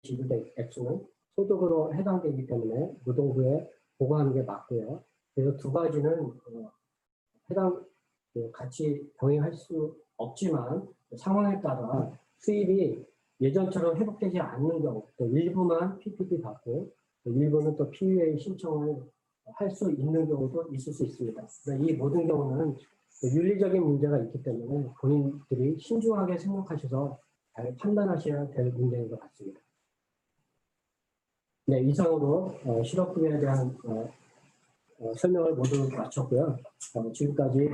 지불된 액수는 소득으로 해당되기 때문에 노동부에 보고하는 게 맞고요. 그래서 두 가지는 해당 같이 병행할 수 없지만 상황에 따라 수입이 예전처럼 회복되지 않는 경우, 또 일부만 PPP 받고 또 일부는 또 PUA 신청을 할 수 있는 경우도 있을 수 있습니다. 이 모든 경우는 윤리적인 문제가 있기 때문에 본인들이 신중하게 생각하셔서 잘 판단하셔야 될 문제인 것 같습니다. 네, 이상으로 실업급여에 대한 설명을 모두 마쳤고요. 지금까지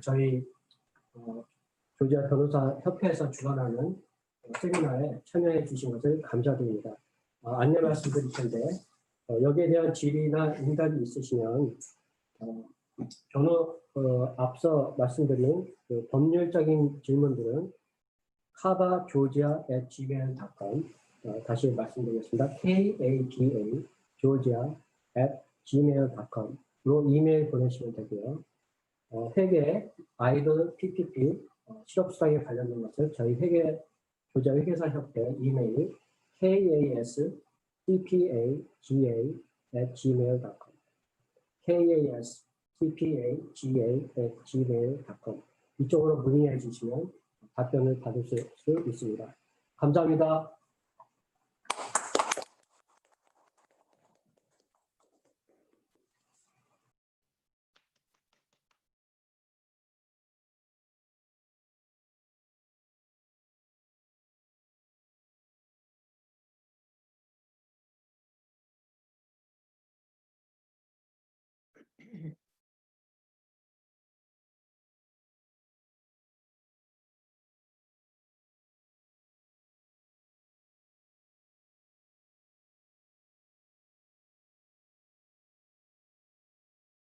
저희 조지아 변호사 협회에서 주관하는 세미나에 참여해 주신 것을 감사드립니다. 안내 말씀드릴 텐데 여기에 대한 질의나 응답이 있으시면 앞서 말씀드린 그 법률적인 질문들은 kaba.georgia@gmail.com 다시 말씀드리겠습니다. kaba.georgia@gmail.com으로 이메일 보내시면 되고요. 회계, 아이돌, PPP, 실업수당에 관련된 것을 저희 조지아 회계사 협회 이메일 kascpaga@gmail.com kascpaga@gmail.com 이쪽으로 문의해 주시면 답변을 받을 수 있습니다. 감사합니다.